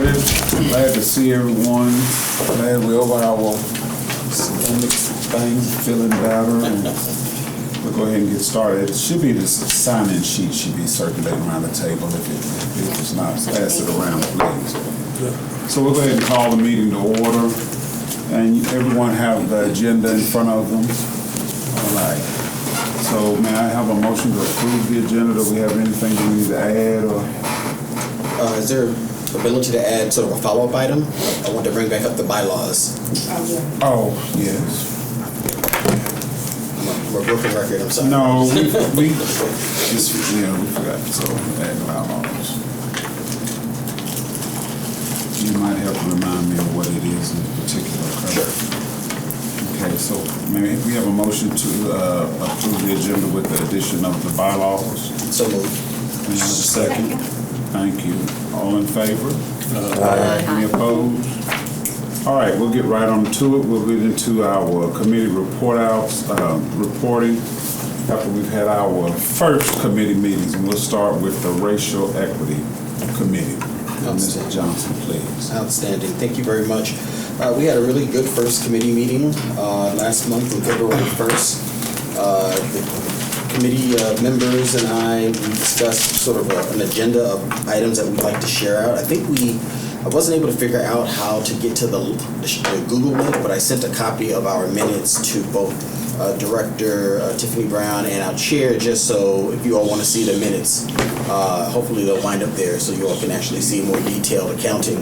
started. Glad to see everyone. Glad we're over our stomach things, feeling better. And we'll go ahead and get started. It should be this sign-in sheet should be circulating around the table. If it's not, pass it around, please. So we'll go ahead and call the meeting to order. And everyone have the agenda in front of them. All right. So may I have a motion to approve the agenda? Do we have anything we need to add? Or? Is there ability to add sort of a follow-up item? I want to bring back up the bylaws. Oh, yes. We're broken record, I'm sorry. No, we just, we forgot. So add bylaws. You might have to remind me of what it is in particular. Sure. Okay, so maybe we have a motion to approve the agenda with the addition of the bylaws. So moved. May I have a second? Thank you. All in favor? Aye. Any opposed? All right, we'll get right on to it. We'll get into our committee reporting after we've had our first committee meetings, and we'll start with the Racial Equity Committee. Mr. Johnson, please. Outstanding. Thank you very much. We had a really good first committee meeting last month on February 1st. The committee members and I, we discussed sort of an agenda of items that we'd like to share out. I wasn't able to figure out how to get to the Google link, but I sent a copy of our minutes to both Director Tiffany Brown and our chair, just so if you all want to see the minutes, hopefully they'll wind up there so you all can actually see more detailed accounting.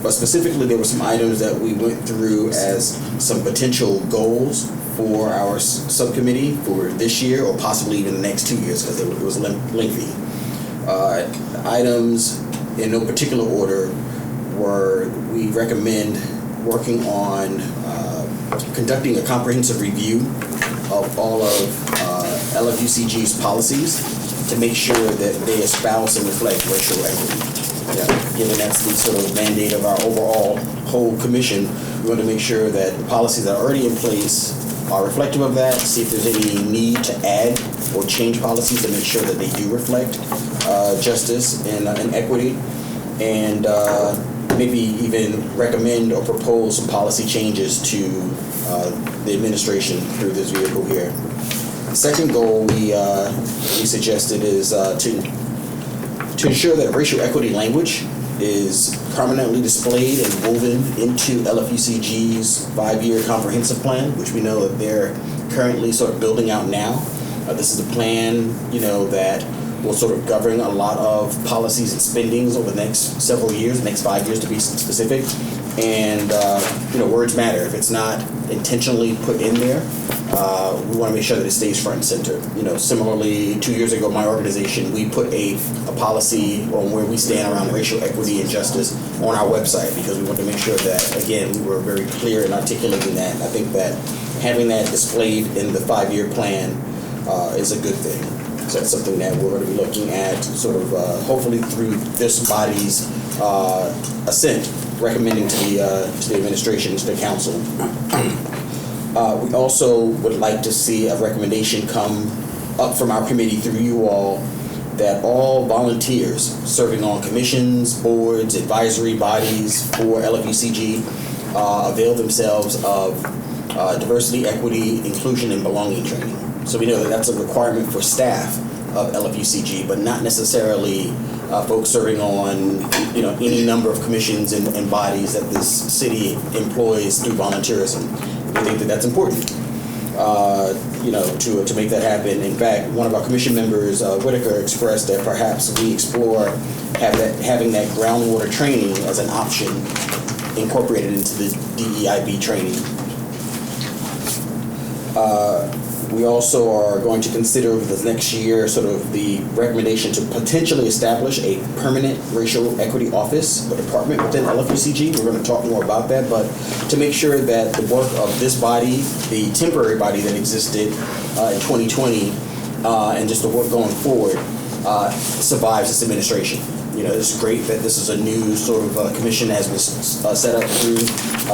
But specifically, there were some items that we went through as some potential goals for our subcommittee for this year or possibly even the next 2 years because it was lengthy. Items in no particular order were we recommend working on conducting a comprehensive review of all of LFUCG's policies to make sure that they espouse and reflect racial equity. Given that's the sort of mandate of our overall whole commission, we want to make sure that the policies that are already in place are reflective of that, see if there's any need to add or change policies to make sure that they do reflect justice and equity, and maybe even recommend or propose some policy changes to the administration through this vehicle here. The second goal we suggested is to ensure that racial equity language is prominently displayed and woven into LFUCG's 5-year comprehensive plan, which we know that they're currently sort of building out now. This is a plan, that will sort of govern a lot of policies and spendings over the next several years, the next 5 years to be specific. And, words matter. If it's not intentionally put in there, we want to make sure that it stays front and center. Similarly, 2 years ago, my organization, we put a policy on where we stand around racial equity and justice on our website because we want to make sure that, again, we were very clear in articulating that. And I think that having that displayed in the 5-year plan is a good thing. So that's something that we're going to be looking at sort of hopefully through this body's assent, recommending to the administration, to the council. We also would like to see a recommendation come up from our committee through you all that all volunteers serving on commissions, boards, advisory bodies for LFUCG avail themselves of diversity, equity, inclusion, and belonging training. So we know that that's a requirement for staff of LFUCG, but not necessarily folks serving on any number of commissions and bodies that this city employs through volunteerism. We think that that's important, to make that happen. In fact, one of our commission members, Whitaker, expressed that perhaps we explore having that groundwater training as an option incorporated into the DEIB training. We also are going to consider this next year sort of the recommendation to potentially establish a permanent racial equity office or department within LFUCG. We're going to talk more about that, but to make sure that the work of this body, the temporary body that existed in 2020, and just the work going forward, survives this administration. It's great that this is a new sort of commission that has been set up through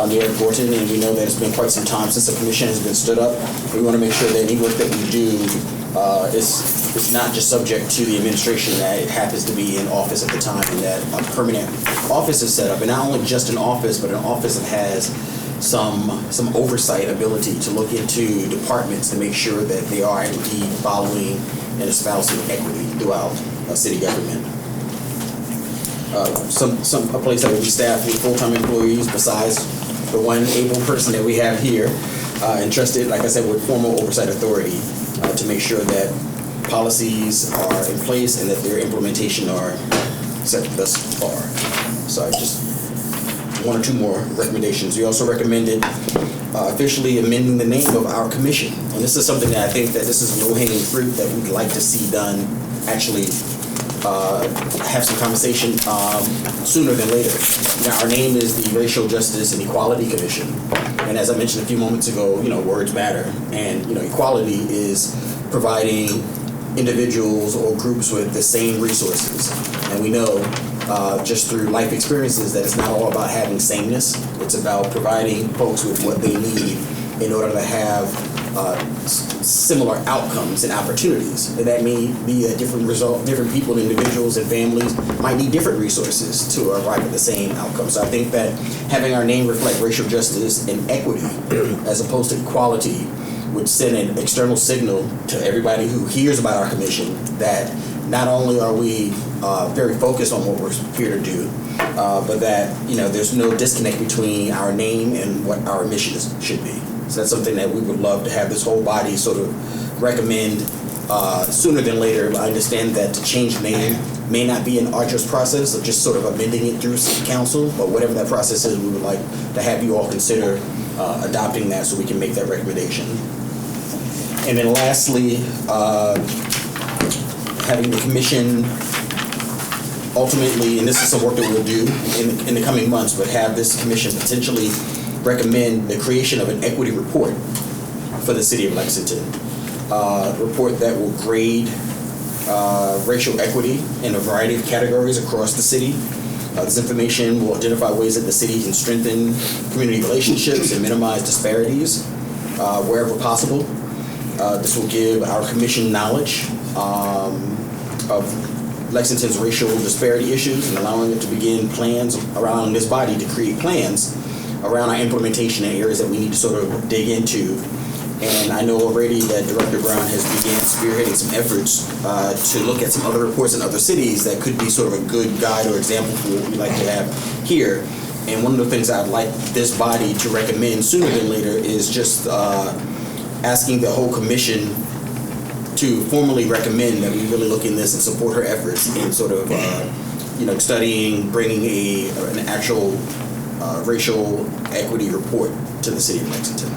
Mayor Gorton, and we know that it's been quite some time since the commission has been stood up. We want to make sure that any work that we do it's not just subject to the administration that it happens to be in office at the time, and that a permanent office is set up, and not only just an office, but an office that has some oversight ability to look into departments to make sure that they are indeed following and espousing equity throughout city government. A place that will be staffed with full-time employees besides the one able person that we have here, entrusted, like I said, with formal oversight authority to make sure that policies are in place and that their implementation are set thus far. So I just one or two more recommendations. We also recommended officially amending the name of our commission. And this is something that I think that this is low-hanging fruit that we'd like to see done, actually have some conversation sooner than later. Now, our name is the Racial Justice and Equality Commission. And as I mentioned a few moments ago, words matter. And, equality is providing individuals or groups with the same resources. And we know just through life experiences that it's not all about having sameness. It's about providing folks with what they need in order to have similar outcomes and opportunities. And that may be a different result. Different people, individuals, and families might need different resources to arrive at the same outcome. So I think that having our name reflect racial justice and equity as opposed to equality would send an external signal to everybody who hears about our commission that not only are we very focused on what we're here to do, but that there's no disconnect between our name and what our mission should be. So that's something that we would love to have this whole body sort of recommend sooner than later. I understand that to change the name may not be an arduous process of just sort of amending it through city council, but whatever that process is, we would like to have you all consider adopting that so we can make that recommendation. And then lastly, having the commission ultimately, and this is some work that we'll do in the coming months, but have this commission potentially recommend the creation of an equity report for the city of Lexington. A report that will grade racial equity in a variety of categories across the city. This information will identify ways that the city can strengthen community relationships and minimize disparities wherever possible. This will give our commission knowledge of Lexington's racial disparity issues and allowing it to begin plans around this body to create plans around our implementation in areas that we need to sort of dig into. And I know already that Director Brown has began spearheading some efforts to look at some other reports in other cities that could be sort of a good guide or example for what we'd like to have here. And one of the things I'd like this body to recommend sooner than later is just asking the whole commission to formally recommend that we really look in this and support her efforts in sort of, studying, bringing an actual racial equity report to the city of Lexington.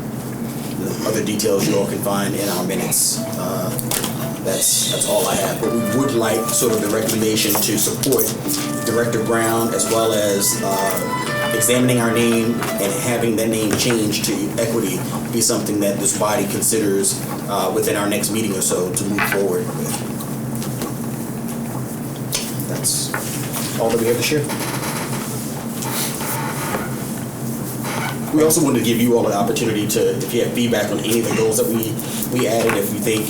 The other details you all can find in our minutes. That's all I have. But we would like sort of the recommendation to support Director Brown as well as examining our name and having that name changed to equity be something that this body considers within our next meeting or so to move forward with. That's all that we have to share. We also wanted to give you all an opportunity to, if you have feedback on any of the goals that we added, if you think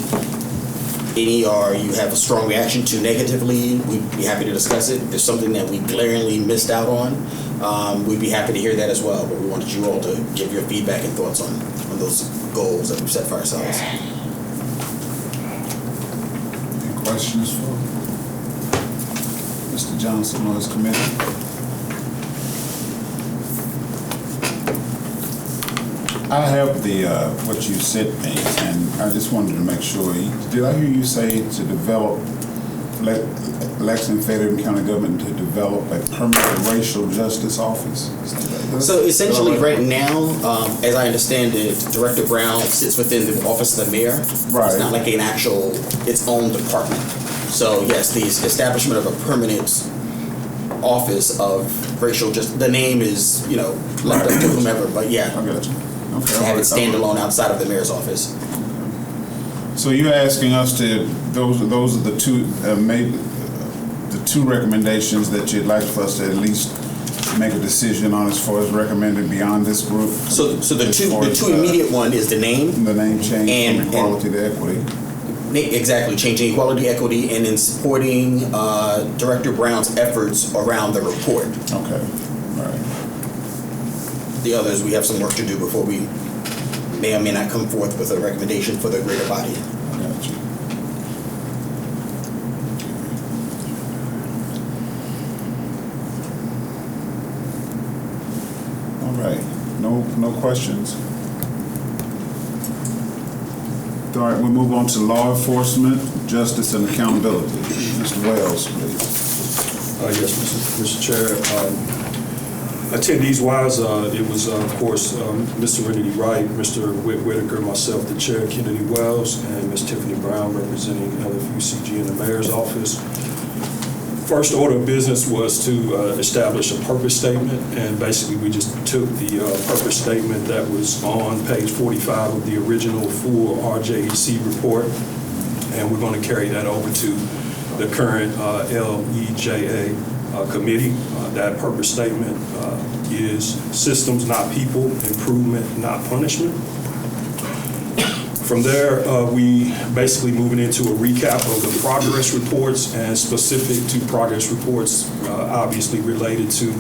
any or you have a strong reaction to negatively, we'd be happy to discuss it. If there's something that we glaringly missed out on, we'd be happy to hear that as well. But we wanted you all to give your feedback and thoughts on those goals that we've set for ourselves. Any questions for Mr. Johnson or his committee? I have the what you sent me, and I just wanted to make sure. Did I hear you say to develop Lexington Federal County government to develop a permanent racial justice office? So essentially, right now, as I understand it, Director Brown sits within the office of the mayor. Right. It's not like an actual its own department. So yes, the establishment of a permanent office of racial justice. The name is left up to whomever, but yeah. I got you. Okay, to have it standalone outside of the mayor's office. So you're asking us to those are the two recommendations that you'd like for us to at least make a decision on as far as recommended beyond this group. So the two immediate one is the name change and from equality to equity. Exactly, changing equality, equity, and in supporting Director Brown's efforts around the report. Okay, all right. The others, we have some work to do before we may or may not come forth with a recommendation for the greater body. I got you. All right, no questions. All right, we'll move on to law enforcement, justice, and accountability. Mr. Wells, please. Yes, Mr. Chair. Attendees-wise, it was, of course, Ms. Serenity Wright, Mr. Whitaker, myself, the chair, Kennedy Wells, and Ms. Tiffany Brown, representing LFUCG in the mayor's office. First order of business was to establish a purpose statement, and basically we just took the purpose statement that was on page 45 of the original full RJEC report, and we're going to carry that over to the current LEJA committee. That purpose statement is systems, not people, improvement, not punishment. From there, we basically moving into a recap of the progress reports, and specific to progress reports, obviously related to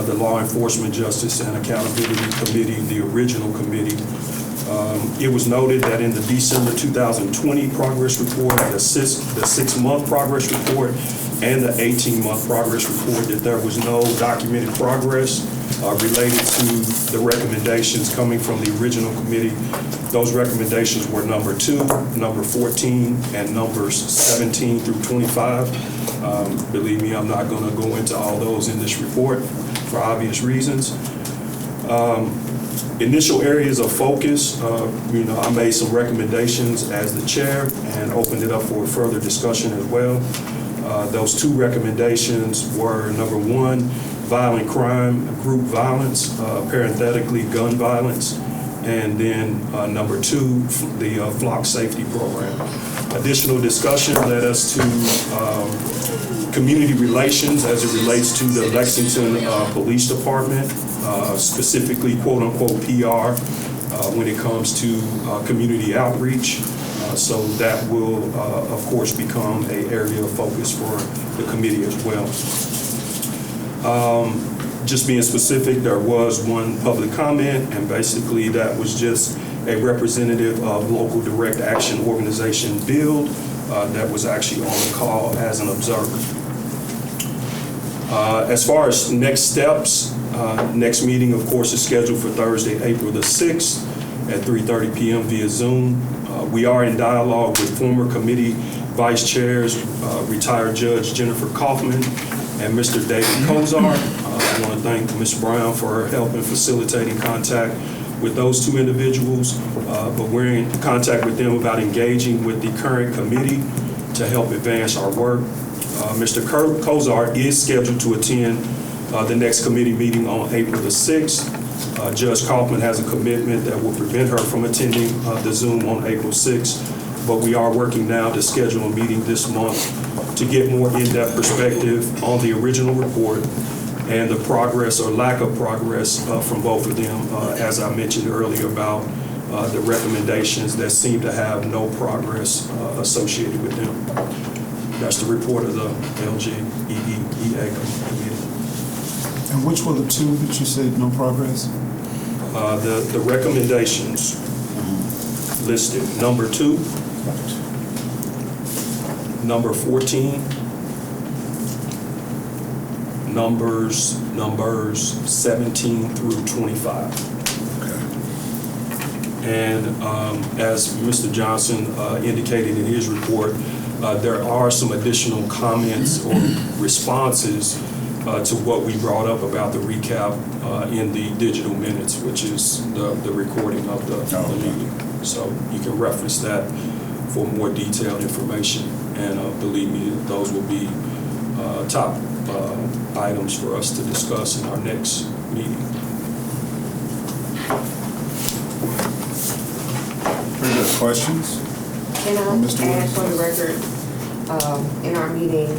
the Law Enforcement, Justice, and Accountability Committee, the original committee. It was noted that in the December 2020 progress report, the 6-month progress report, and the 18-month progress report, that there was no documented progress related to the recommendations coming from the original committee. Those recommendations were number 2, number 14, and numbers 17 through 25. Believe me, I'm not going to go into all those in this report for obvious reasons. Initial areas of focus, I made some recommendations as the chair and opened it up for further discussion as well. Those 2 recommendations were number 1, violent crime, group violence, parenthetically gun violence, and then number 2, the flock safety program. Additional discussion led us to community relations as it relates to the Lexington Police Department, specifically quote-unquote PR when it comes to community outreach. So that will, of course, become an area of focus for the committee as well. Just being specific, there was 1 public comment, and basically that was just a representative of local direct action organization BUILD that was actually on the call as an observer. As far as next steps, next meeting, of course, is scheduled for Thursday, April the 6th at 3:30 p.m. via Zoom. We are in dialogue with former committee vice chairs, retired Judge Jennifer Kaufman and Mr. David Kozar. I want to thank Ms. Brown for her help in facilitating contact with those 2 individuals, but we're in contact with them about engaging with the current committee to help advance our work. Mr. Kozar is scheduled to attend the next committee meeting on April the 6th. Judge Kaufman has a commitment that will prevent her from attending the Zoom on April 6th, but we are working now to schedule a meeting this month to get more in-depth perspective on the original report and the progress or lack of progress from both of them, as I mentioned earlier about the recommendations that seem to have no progress associated with them. That's the report of the LGEEA committee. And which were the 2 that you said no progress? The recommendations listed, number 2, number 14, numbers 17 through 25. Okay. And as Mr. Johnson indicated in his report, there are some additional comments or responses to what we brought up about the recap in the digital minutes, which is the recording of the meeting. So you can reference that for more detailed information, and believe me, those will be top items for us to discuss in our next meeting. Very good. Questions? Can I add for the record, in our meeting,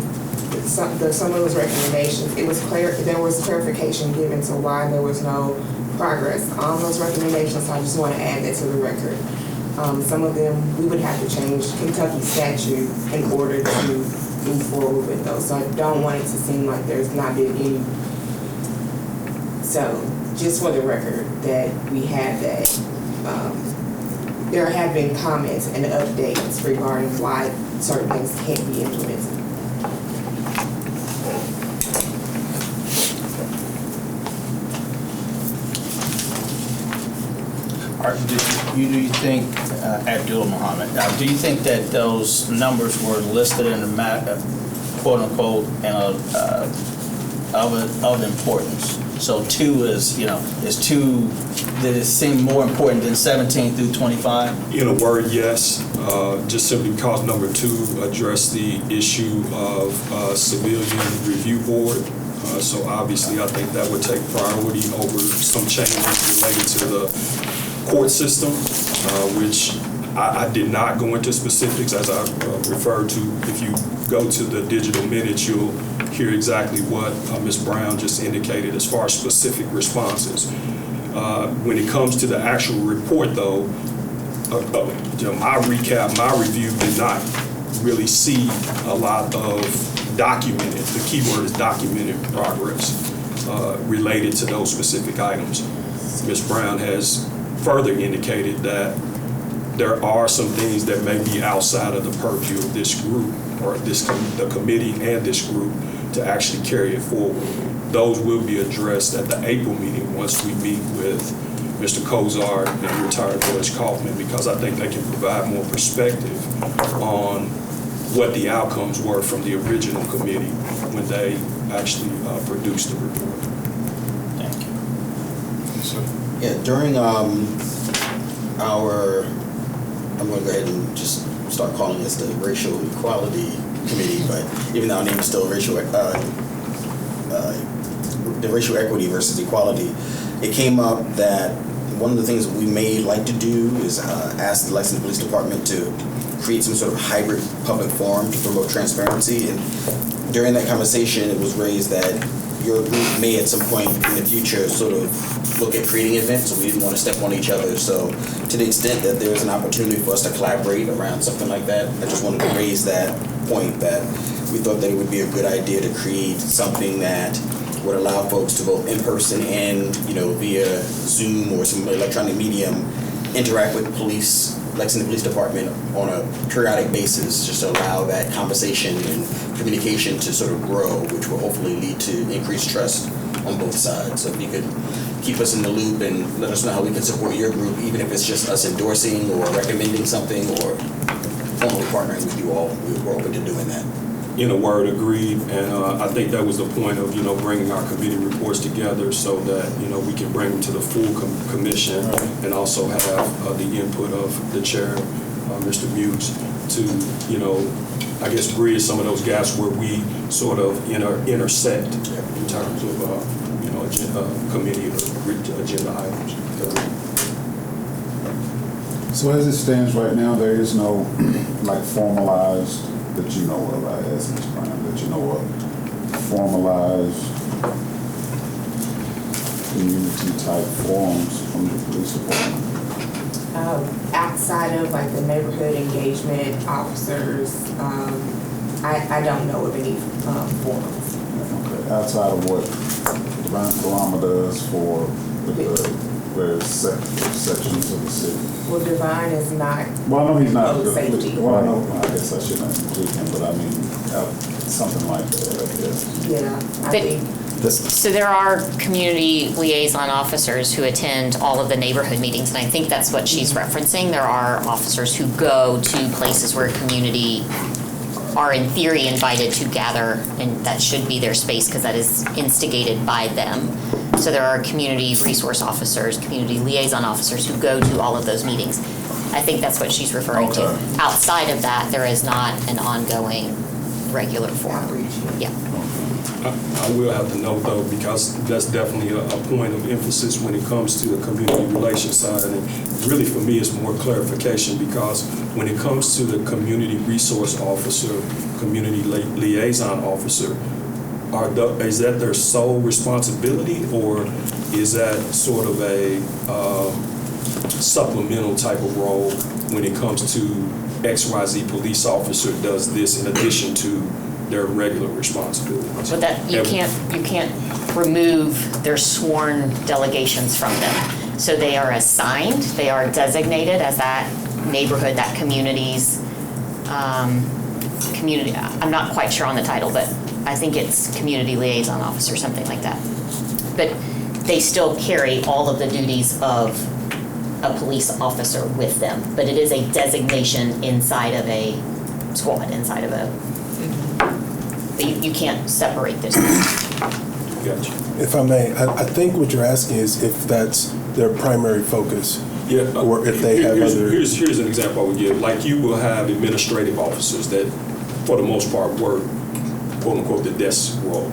some of those recommendations, there was clarification given to why there was no progress on those recommendations. So I just want to add that to the record. Some of them, we would have to change Kentucky statute in order to move forward with those. So I don't want it to seem like there's not been any. So just for the record, that we have that, there have been comments and updates regarding why certain things can't be implemented. Do you think, Abdul Muhammad, do you think that those numbers were listed in the quote unquote and of importance? So 2 is, is 2, did it seem more important than 17 through 25? In a word, yes. Just simply because number 2 addressed the issue of civilian review board. So obviously, I think that would take priority over some changes related to the court system, which I did not go into specifics, as I referred to. If you go to the digital minutes, you'll hear exactly what Ms. Brown just indicated as far as specific responses. When it comes to the actual report, though, my review did not really see a lot of documented, the key word is documented progress related to those specific items. Ms. Brown has further indicated that there are some things that may be outside of the purview of this group or the committee and this group to actually carry it forward. Those will be addressed at the April meeting once we meet with Mr. Kozar and retired Judge Kaufman, because I think they can provide more perspective on what the outcomes were from the original committee when they actually produced the report. Thank you. Yeah, during I'm going to go ahead and just start calling this the Racial Equality Committee, but even though our name is still the Racial Equity versus Equality, it came up that one of the things that we may like to do is ask the Lexington Police Department to create some sort of hybrid public forum to promote transparency. And during that conversation, it was raised that your group may at some point in the future sort of look at creating events, so we didn't want to step on each other. So to the extent that there's an opportunity for us to collaborate around something like that, I just wanted to raise that point, that we thought that it would be a good idea to create something that would allow folks to both in person and, via Zoom or some electronic medium, interact with Lexington Police Department on a periodic basis, just to allow that conversation and communication to sort of grow, which will hopefully lead to increased trust on both sides. So if you could keep us in the loop and let us know how we can support your group, even if it's just us endorsing or recommending something or formally partnering with you all, we're open to doing that. In a word, agreed, and I think that was the point of bringing our committee reports together so that we can bring them to the full commission and also have the input of the chair, Mr. Mutes, to I guess bridge some of those gaps where we sort of intersect in terms of committee or agenda items. So as it stands right now, there is no formalized, that you know of, I asked Ms. Brown, that you know of, formalized community type forums from the police department? Outside of the neighborhood engagement officers, I don't know of any forums. Okay. Outside of what Divine Kalama does for the various sections of the city. Well, Divine is not. Well, I know he's not. Public safety. Well, I know. I guess I shouldn't include him, but I mean something like that, I guess. Yeah, I think. So there are community liaison officers who attend all of the neighborhood meetings, and I think that's what she's referencing. There are officers who go to places where community are in theory invited to gather, and that should be their space because that is instigated by them. So there are community resource officers, community liaison officers who go to all of those meetings. I think that's what she's referring to. Outside of that, there is not an ongoing regular forum. Yeah. I will have to note, though, because that's definitely a point of emphasis when it comes to the community relations side. And really, for me, it's more clarification, because when it comes to the community resource officer, community liaison officer, is that their sole responsibility, or is that sort of a supplemental type of role when it comes to XYZ police officer does this in addition to their regular responsibilities. But that, you can't remove their sworn delegations from them. So they are assigned, they are designated as that neighborhood, that community's, community, I'm not quite sure on the title, but I think it's community liaison officer, something like that. But they still carry all of the duties of a police officer with them, but it is a designation inside of a squad, inside of a, but you can't separate this. Gotcha. If I may, I think what you're asking is if that's their primary focus. Yeah, Or if they have other. Here's an example I would give. Like you will have administrative officers that, for the most part, work quote unquote the desk role.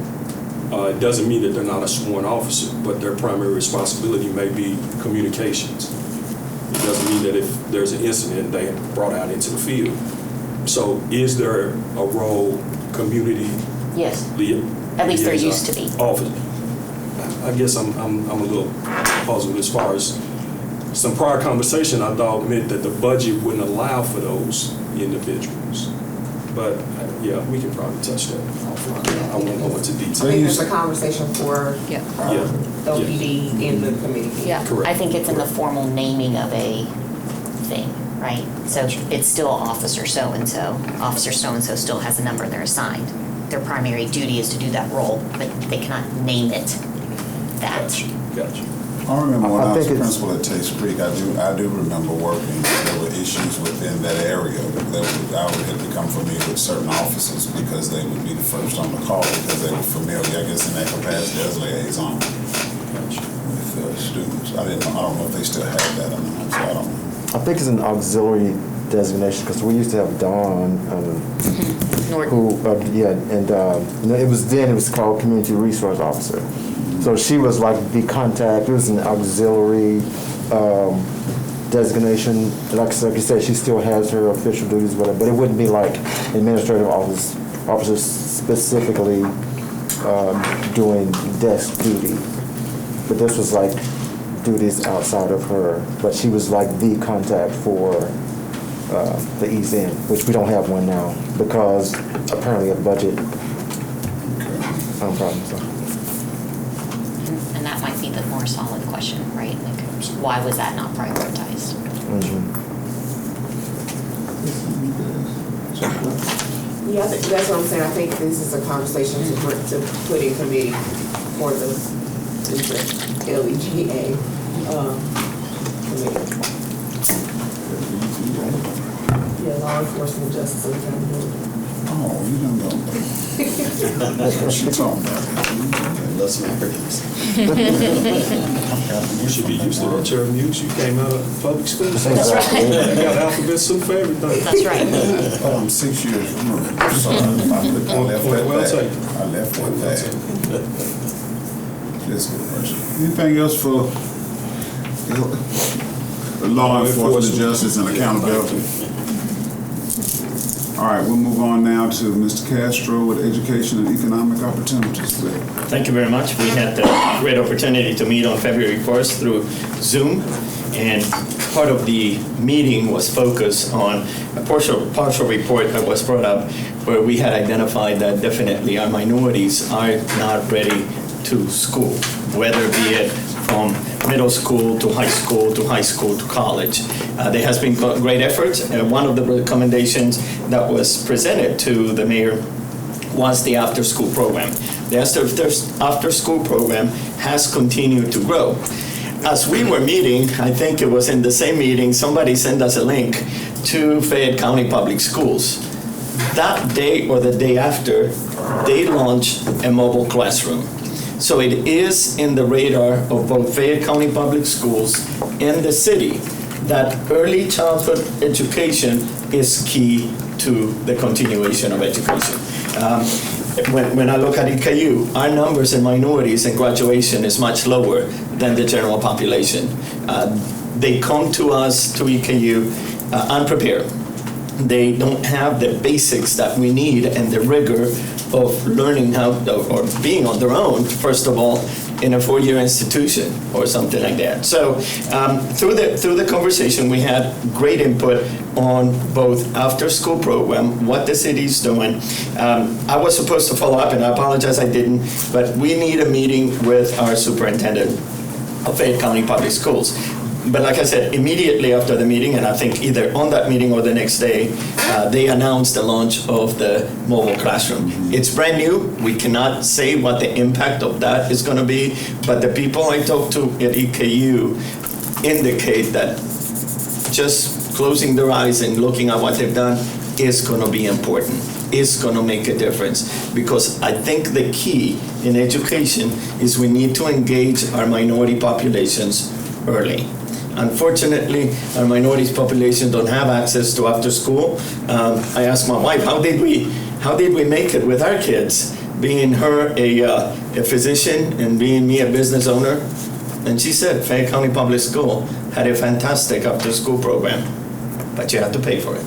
It doesn't mean that they're not a sworn officer, but their primary responsibility may be communications. It doesn't mean that if there's an incident, they are brought out into the field. So is there a role, community? Yes, at least there used to be. Office. I guess I'm a little puzzled as far as some prior conversation I thought meant that the budget wouldn't allow for those individuals. But yeah, we can probably touch that offline. I won't go into I detail. think it's a conversation for Yeah. LPD in the committee. Yeah, Correct. I think it's in the formal naming of a thing, right? So it's still officer so-and-so. Officer so-and-so still has a number they're assigned. Their primary duty is to do that role, but they cannot name it that. Gotcha. I remember when I I was think it's- principal at Taste Creek, I do remember working, there were issues within that area. I would have to come familiar with certain officers because they would be the first on the call because they were familiar, I guess, in that capacity as liaison with students. I don't know if they still have that or not, so I don't know. I think it's an auxiliary designation because we used to have Dawn, Norton. who, it was called Community Resource Officer. So she was like the contact. It was an auxiliary designation. Like you said, she still has her official duties, whatever, but it wouldn't be like administrative officers specifically doing desk duty. But this was like duties outside of her. But she was like the contact for the East End, which we don't have one now because apparently of budget problems. So. And that might be the more solid question, right? Like, why was that not prioritized? Yeah, that's what I'm saying. I think this is a conversation to put in committee for the LEGA committee. Yeah, law enforcement, justice, and accountability. Oh, you don't know. That's what she talking about. Love some acronyms. You should be used to that, Chair Muse. You came out of public schools. That's right. You got alphabet soup for everything. That's right. But I'm 6 years removed, so I left Well that taken. back. I left that back. Yes, good question. Anything else for the law enforcement, justice, and accountability? All right, we'll move on now to Mr. Castro with education and economic opportunities. Thank you very much. We had the great opportunity to meet on February 1st through Zoom, and part of the meeting was focused on a partial report that was brought up where we had identified that definitely our minorities are not ready to school, whether be it from middle school to high school to high school to college. There has been great efforts. One of the recommendations that was presented to the mayor was the after-school program. The after-school program has continued to grow. As we were meeting, I think it was in the same meeting, somebody sent us a link to Fayette County Public Schools. That day or the day after, they launched a mobile classroom. So it is in the radar of both Fayette County Public Schools and the city that early childhood education is key to the continuation of education. When I look at EKU, our numbers in minorities in graduation is much lower than the general population. They come to us, to EKU, unprepared. They don't have the basics that we need and the rigor of learning how, or being on their own, first of all, in a 4-year institution or something like that. So through the conversation, we had great input on both after-school program, what the city's doing. I was supposed to follow up, and I apologize I didn't, but we need a meeting with our superintendent of Fayette County Public Schools. But like I said, immediately after the meeting, and I think either on that meeting or the next day, they announced the launch of the mobile classroom. It's brand new. We cannot say what the impact of that is going to be, but the people I talked to at EKU indicate that just closing their eyes and looking at what they've done is going to be important, is going to make a difference. Because I think the key in education is we need to engage our minority populations early. Unfortunately, our minorities population don't have access to after school. I asked my wife, how did we make it with our kids, being her a physician and being me a business owner? And she said Fayette County Public School had a fantastic after school program, but you have to pay for it.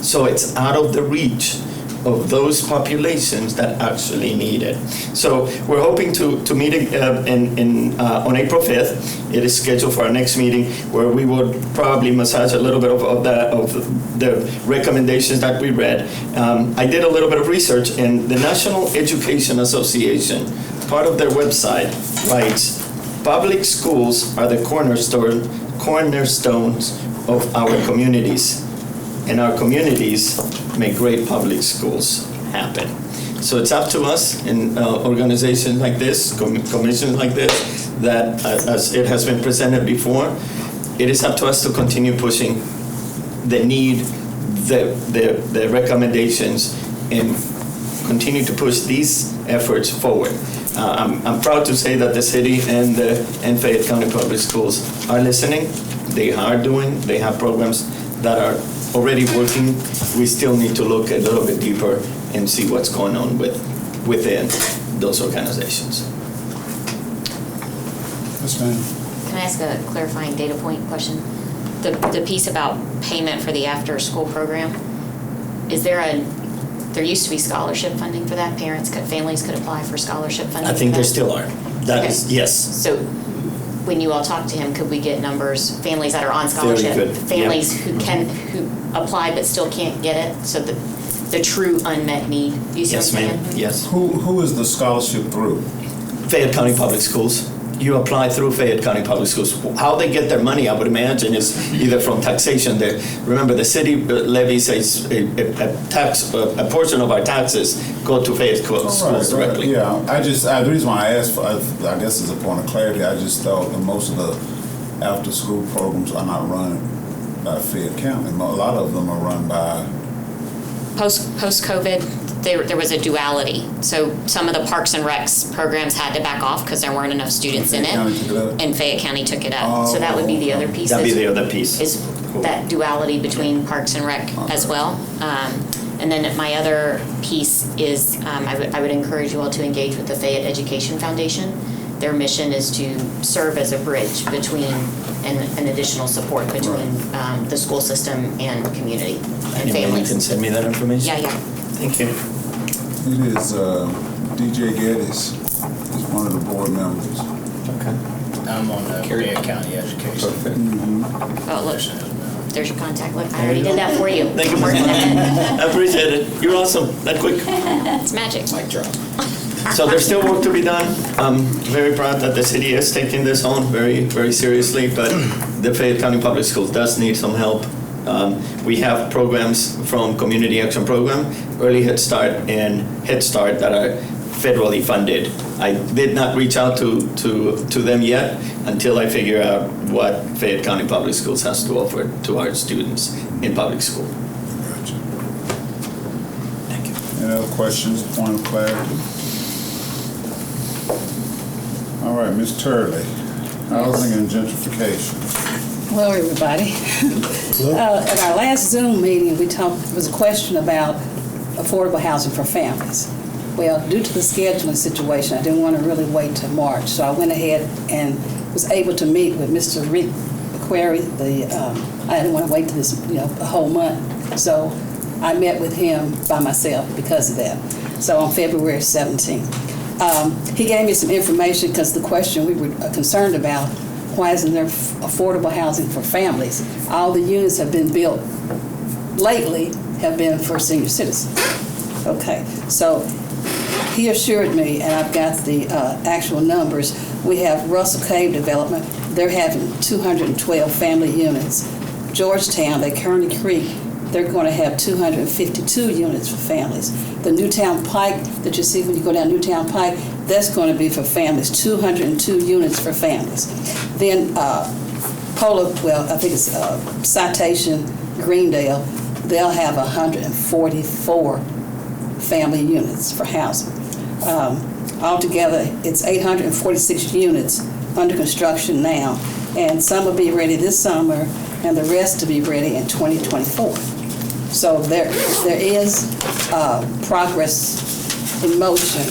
So it's out of the reach of those populations that actually need it. So we're hoping to meet on April 5th. It is scheduled for our next meeting, where we would probably massage a little bit of the recommendations that we read. I did a little bit of research, and the National Education Association, part of their website, writes, public schools are the cornerstones of our communities. And our communities make great public schools happen. So it's up to us in organizations like this, commissions like this, that as it has been presented before, it is up to us to continue pushing the need, the recommendations, and continue to push these efforts forward. I'm proud to say that the city and Fayette County Public Schools are listening. They have programs that are already working. We still need to look a little bit deeper and see what's going on within those organizations. Yes, ma'am. Can I ask a clarifying data point question? The piece about payment for the after-school program, there used to be scholarship funding for that? Families could apply for scholarship funding? I think there still are. That is, yes. So when you all talk to him, could we get numbers, families that are on scholarship? Very good. Families who apply but still can't get it? So the true unmet need. Do you see Yes, what I'm ma'am. saying? Yes. Who is the scholarship through? Fayette County Public Schools. You apply through Fayette County Public Schools. How they get their money, I would imagine, is either from taxation. Remember, the city levies a portion of our taxes go to Fayette Schools directly. Yeah, the reason why I asked, I guess as a point of clarity, I just thought that most of the after-school programs are not run by Fayette County. A lot of them are run by... Post-COVID, there was a duality. So some of the Parks and Recs programs had to back off because there weren't enough students in it, and Fayette County took it up. So that would be the other piece. That'd be the other piece. Is that duality between Parks and Rec as well. And then my other piece is I would encourage you all to engage with the Fayette Education Foundation. Their mission is to serve as a bridge between an additional support between the school system and community and Anybody families. can send me that information? Yeah. Thank you. It is DJ Geddes. He's one of the board members. Okay. I'm on the Fayette County Education. Perfect. Oh, look, there's your contact. Look, I already did that for you. Thank you. I'm working on it. I appreciate it. You're awesome. That quick. It's magic. Mic drop. So there's still work to be done. I'm very proud that the city is taking this on very, very seriously, but the Fayette County Public Schools does need some help. We have programs from Community Action Program, Early Head Start, and Head Start that are federally funded. I did not reach out to them yet until I figure out what Fayette County Public Schools has to offer to our students in public school. Gotcha. Thank you. Any other questions, point of clarity? All right, Ms. Turley, housing and gentrification. Hello, everybody. At our last Zoom meeting, was a question about affordable housing for families. Well, due to the scheduling situation, I didn't want to really wait till March, so I went ahead and was able to meet with Mr. Rick McQuarrie. I didn't want to wait till this, a whole month, so I met with him by myself because of that. So on February 17th. He gave me some information because the question we were concerned about, why isn't there affordable housing for families? All the units have been built lately have been for senior citizens. Okay, so he assured me, and I've got the actual numbers, we have Russell Cave Development, they're having 212 family units. Georgetown, at Kearney Creek, they're going to have 252 units for families. The Newtown Pike that you see when you go down Newtown Pike, that's going to be for families, 202 units for families. Then I think it's Citation, Greendale, they'll have 144 family units for housing. Altogether, it's 846 units under construction now, and some will be ready this summer, and the rest to be ready in 2024. So there is progress in motion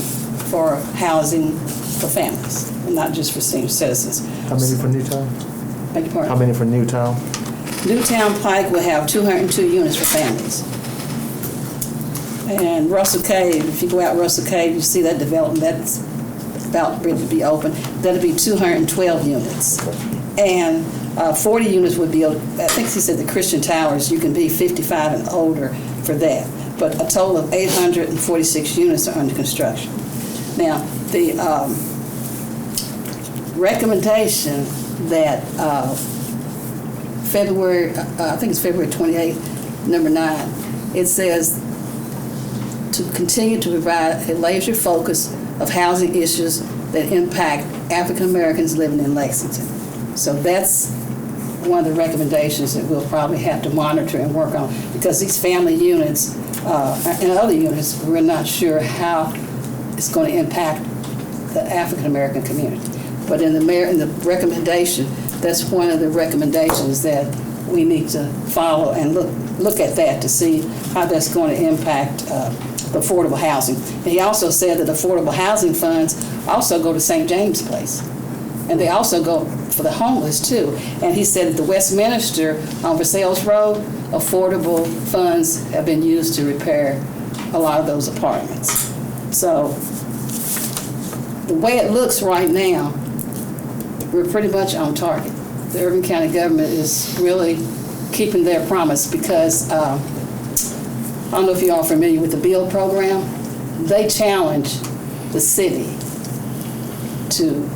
for housing for families, and not just for senior citizens. How many for Newtown? Beg your pardon? How many for Newtown? Newtown Pike will have 202 units for families. And Russell Cave, if you go out Russell Cave, you see that development, that's about ready to be open. That'll be 212 units. And 40 units would be, I think he said the Christian Towers, you can be 55 and older for that. But a total of 846 units are under construction. Now, the recommendation that I think it's February 28th, number 9, it says to continue to provide a laser focus of housing issues that impact African Americans living in Lexington. So that's one of the recommendations that we'll probably have to monitor and work on, because these family units and other units, we're not sure how it's going to impact the African American community. But in the recommendation, that's one of the recommendations that we need to follow and look at that to see how that's going to impact the affordable housing. And he also said that affordable housing funds also go to St. James Place, and they also go for the homeless too. And he said at the Westminster on Versailles Road, affordable funds have been used to repair a lot of those apartments. So the way it looks right now, we're pretty much on target. The Irvine County government is really keeping their promise, because I don't know if you all are familiar with the BUILD program. They challenge the city to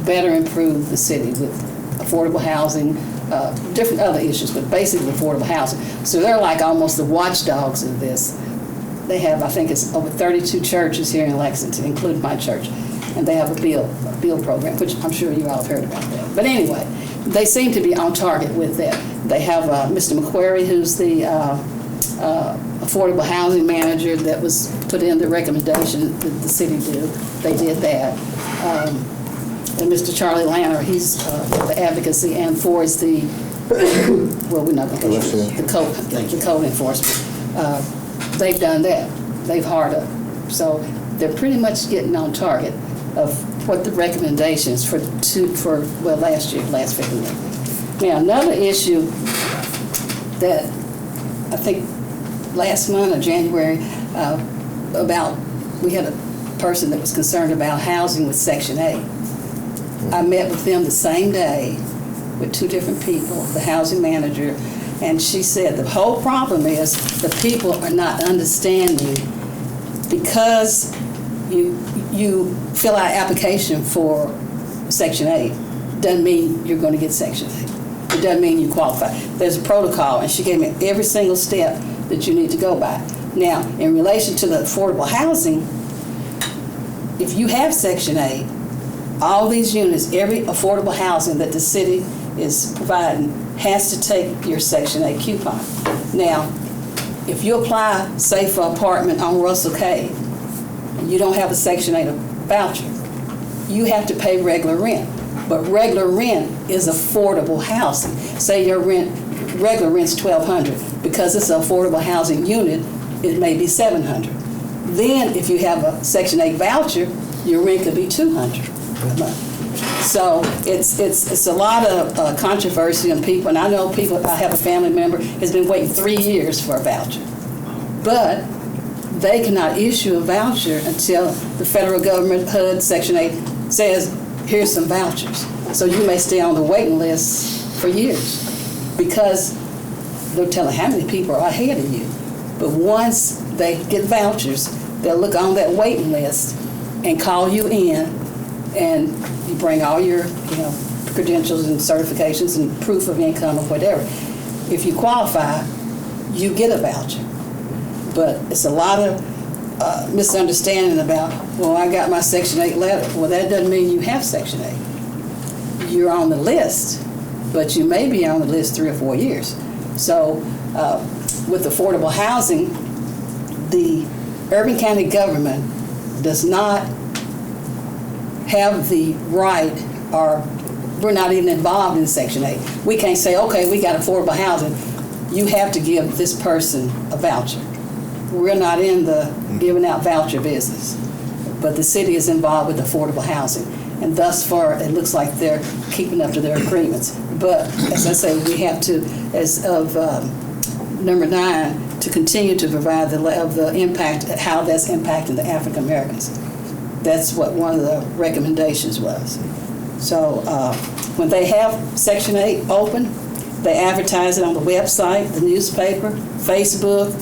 better improve the city with affordable housing, different other issues, but basically affordable housing. So they're like almost the watchdogs of this. They have, I think it's over 32 churches here in Lexington, including my church, and they have a BUILD program, which I'm sure you all have heard about that. But anyway, they seem to be on target with that. They have Mr. McQuarrie, who's the affordable housing manager that was put in the recommendation that the city do. They did that. And Mr. Charlie Lanner, he's the advocacy, and for is the, well, we're not going to the code enforcement. They've done that. They've hard up. So they're pretty much getting on target of what the recommendations for last February. Now, another issue that I think last month or January, we had a person that was concerned about housing with Section 8. I met with them the same day with two different people, the housing manager, and she said the whole problem is the people are not understanding, because you fill out an application for Section 8, doesn't mean you're going to get Section 8. It doesn't mean you qualify. There's a protocol, and she gave me every single step that you need to go by. Now, in relation to the affordable housing, if you have Section 8, all these units, every affordable housing that the city is providing has to take your Section 8 coupon. Now, if you apply, say, for an apartment on Russell Cave, and you don't have a Section 8 voucher, you have to pay regular rent. But regular rent is affordable housing. Say your regular rent's $1,200. Because it's an affordable housing unit, it may be $700. Then, if you have a Section 8 voucher, your rent could be $200 a month. So it's a lot of controversy on people, and I know people. I have a family member has been waiting 3 years for a voucher, but they cannot issue a voucher until the federal government, HUD, Section 8, says, here's some vouchers. So you may stay on the waiting list for years because they're telling how many people are ahead of you. But once they get vouchers, they'll look on that waiting list and call you in, and you bring all your, credentials and certifications and proof of income or whatever. If you qualify, you get a voucher. But it's a lot of misunderstanding about, well, I got my Section 8 letter. Well, that doesn't mean you have Section 8. You're on the list, but you may be on the list 3 or 4 years. So with affordable housing, the Urban County government does not have the right, or we're not even involved in Section 8. We can't say, okay, we got affordable housing. You have to give this person a voucher. We're not in the giving out voucher business, but the city is involved with affordable housing. And thus far, it looks like they're keeping up to their agreements. But as I say, we have to, as of number 9, to continue to provide the impact, how that's impacting the African Americans. That's what one of the recommendations was. So when they have Section 8 open, they advertise it on the website, the newspaper, Facebook,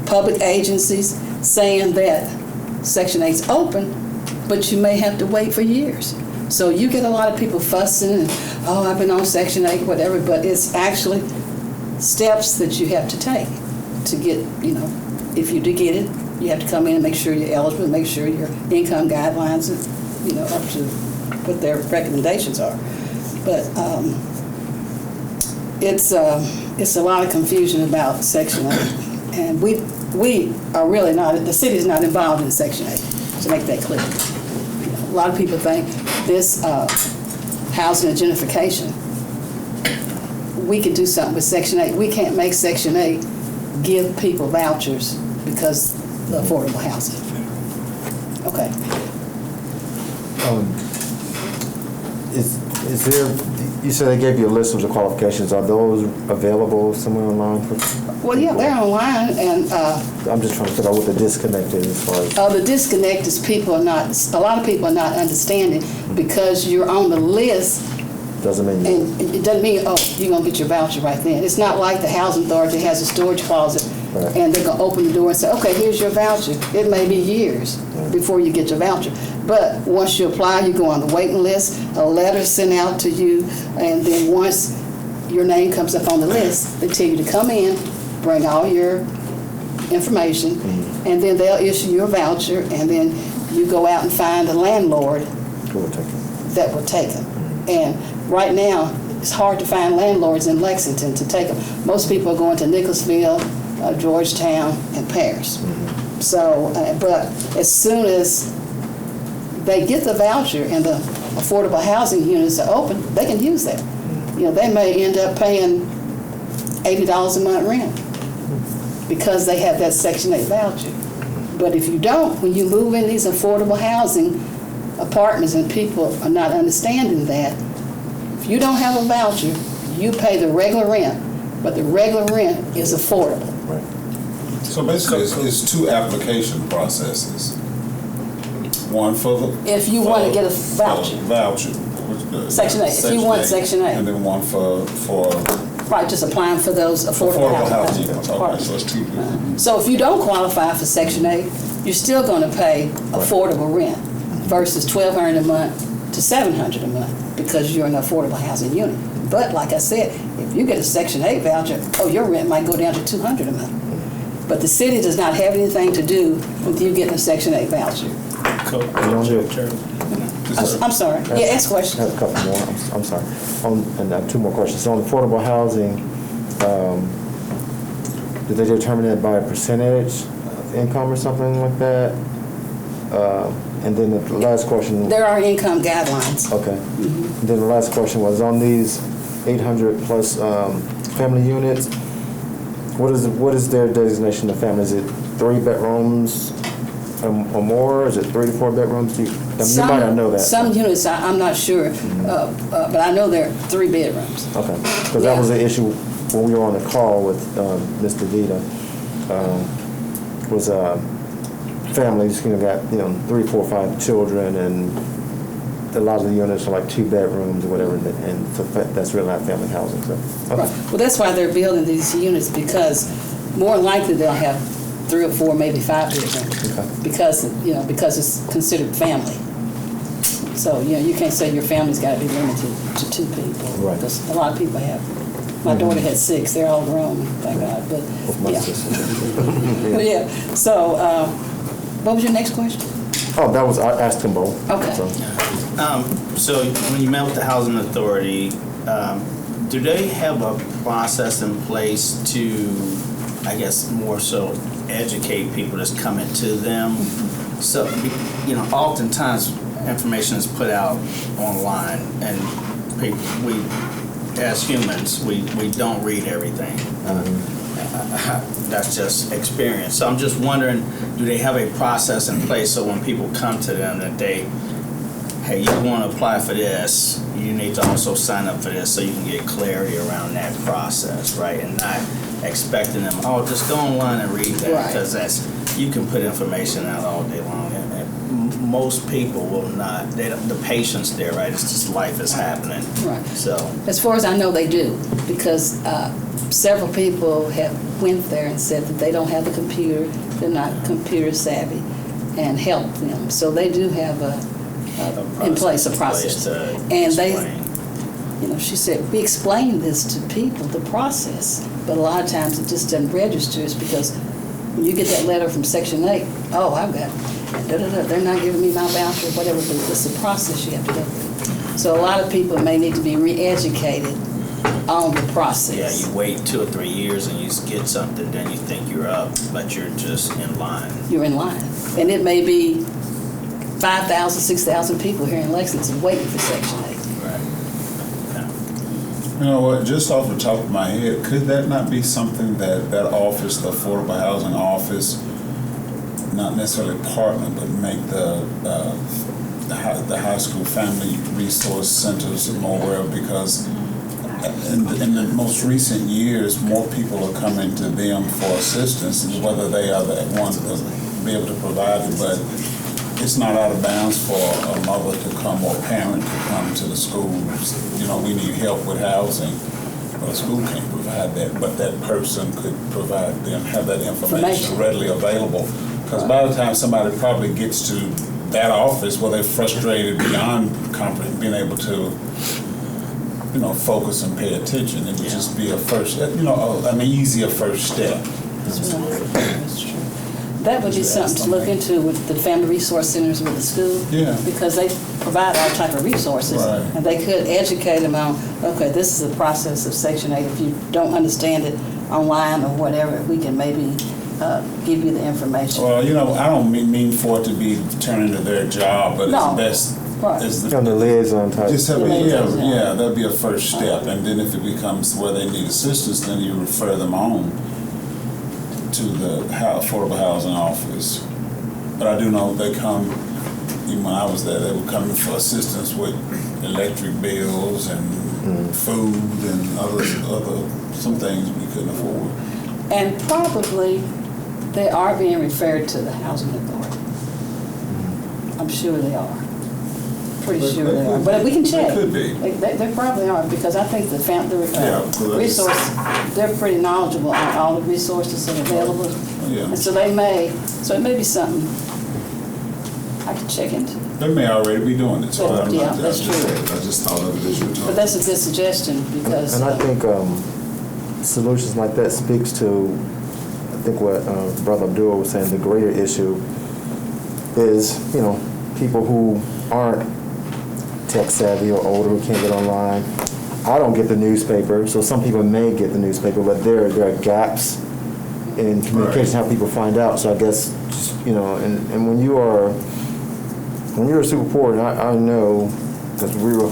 public agencies, saying that Section 8's open, but you may have to wait for years. So you get a lot of people fussing and, oh, I've been on Section 8, whatever, but it's actually steps that you have to take to get, if you do get it, you have to come in and make sure you're eligible, make sure your income guidelines are, up to what their recommendations are. But it's a lot of confusion about Section 8. And we are really not, the city is not involved in Section 8, to make that clear. A lot of people think this housing identification, we can do something with Section 8. We can't make Section 8 give people vouchers because of affordable housing. Okay. Is there, you said they gave you a list of the qualifications. Are those available somewhere online? Well, yeah, they're online, and I'm just trying to figure out what the disconnect is as far as. the disconnect is a lot of people are not understanding because you're on the list. Doesn't mean. And it doesn't mean, you're going to get your voucher right then. It's not like the housing authority has a storage closet Right. and they're going to open the door and say, okay, here's your voucher. It may be years before you get your voucher. But once you apply, you go on the waiting list, a letter sent out to you, and then once your name comes up on the list, they tell you to come in, bring all your information, and then they'll issue you a voucher, and then you go out and find a landlord that will take them. And right now, it's hard to find landlords in Lexington to take them. Most people are going to Nicholasville, Georgetown, and Paris. So, but as soon as they get the voucher and the affordable housing units are open, they can use that. They may end up paying $80 a month rent because they have that Section 8 voucher. But if you don't, when you move in these affordable housing apartments and people are not understanding that, if you don't have a voucher, you pay the regular rent, but the regular rent is affordable. So basically, it's 2 application processes. One for the. If you want to get a voucher. Voucher. Section 8, if you want Section 8. And then one for. Right, just applying for those affordable housing. Okay, so it's 2. So if you don't qualify for Section 8, you're still going to pay affordable rent versus $1,200 a month to $700 a month because you're in an affordable housing unit. But like I said, if you get a Section 8 voucher, your rent might go down to $200 a month. But the city does not have anything to do with you getting a Section 8 voucher. I'm sorry. Yeah, ask questions. I have a couple more. I'm sorry. And 2 more questions. So on affordable housing, did they determine it by a percentage of income or something like that? And then the last question. There are income guidelines. Okay. Then the last question was on these 800 plus family units. What is their designation of family? Is it 3 bedrooms or more? Is it 3 to 4 bedrooms? You might not know that. Some units, I'm not sure, but I know there are 3 bedrooms. Okay, because that was the issue when we were on the call with Ms. DeVita. Was families, got, 3, 4, 5 children, and a lot of the units are like 2 bedrooms or whatever, and so that's really not family housing, so. Okay. Right. Well, that's why they're building these units, because more likely they'll have 3 or 4, maybe 5 bedrooms, Okay. because it's considered family. So, you can't say your family's got to be limited to 2 people. Right. Because a lot of people have. My daughter had 6. They're all grown, thank God. But With my yeah. sister. But yeah. So, what was your next question? Oh, that was, I asked them both. Okay. So when you met with the Housing Authority, do they have a process in place to, I guess, more so educate people that's coming to them? So, oftentimes information is put out online, and we, as humans, we don't read everything. That's just experience. So I'm just wondering, do they have a process in place so when people come to them that hey, you want to apply for this, you need to also sign up for this so you can get clarity around that process, right? And not expecting them, just go online and read that, Right. because you can put information out all day long. And most people will not, the patience there, right? It's just life is happening. Right. So. As far as I know, they do, because several people have went there and said that they don't have the computer, they're not computer savvy, and help them. So they do have a process. And she said, we explain this to people, the process, but a lot of times it just doesn't register. It's because when you get that letter from Section 8, I've got, they're not giving me my voucher, whatever, but it's a process you have to go through. So a lot of people may need to be re-educated on the process. Yeah, you wait 2 or 3 years and you get something, then you think you're up, but you're just in line. You're in line. And it may be 5,000, 6,000 people here in Lexington waiting for Section 8. Right. Okay. You know what, just off the top of my head, could that not be something that office, the Affordable Housing Office, not necessarily partner, but make the high school family resource centers more aware of? Because in the most recent years, more people are coming to them for assistance, whether they are the ones that be able to provide it, but it's not out of bounds for a mother to come or a parent to come to the schools. We need help with housing. Well, the school can't provide that, but that person could provide them, have that information readily available. Because by the time somebody probably gets to that office where they're frustrated beyond being able to, focus and pay attention, it would just be a first, an easier first step. That's right. That's true. That would be something to look into with the family resource centers with the school. Yeah. Because they provide all type of resources. Right. And they could educate them on, okay, this is the process of Section 8. If you don't understand it online or whatever, we can maybe give you the information. Well, I don't mean for it to be turned into their job, but No. it's best. Right. On the liaison type. Just have Liaison. that'd be a first step, and then if it becomes where they need assistance, then you refer them on to the Affordable Housing Office. But I do know they come, even when I was there, they were coming for assistance with electric bills and food and some things we couldn't afford. And probably they are being referred to the Housing Authority. I'm sure they are. Pretty sure they are. But we can check. They could be. They probably are, because I think the resource, they're pretty knowledgeable on all the resources that are available. Yeah. And so it may be something I could check into. They may already be doing it, so I don't know. Yeah, that's true. I just thought of it as you were talking. But that's a good suggestion, because. And I think solutions like that speaks to, I think what Brother Abdul was saying, the greater issue is, people who aren't tech savvy or older who can't get online. I don't get the newspaper, so some people may get the newspaper, but there are gaps in communication, how people find out. So I guess, and when you're super poor, and I know, because we were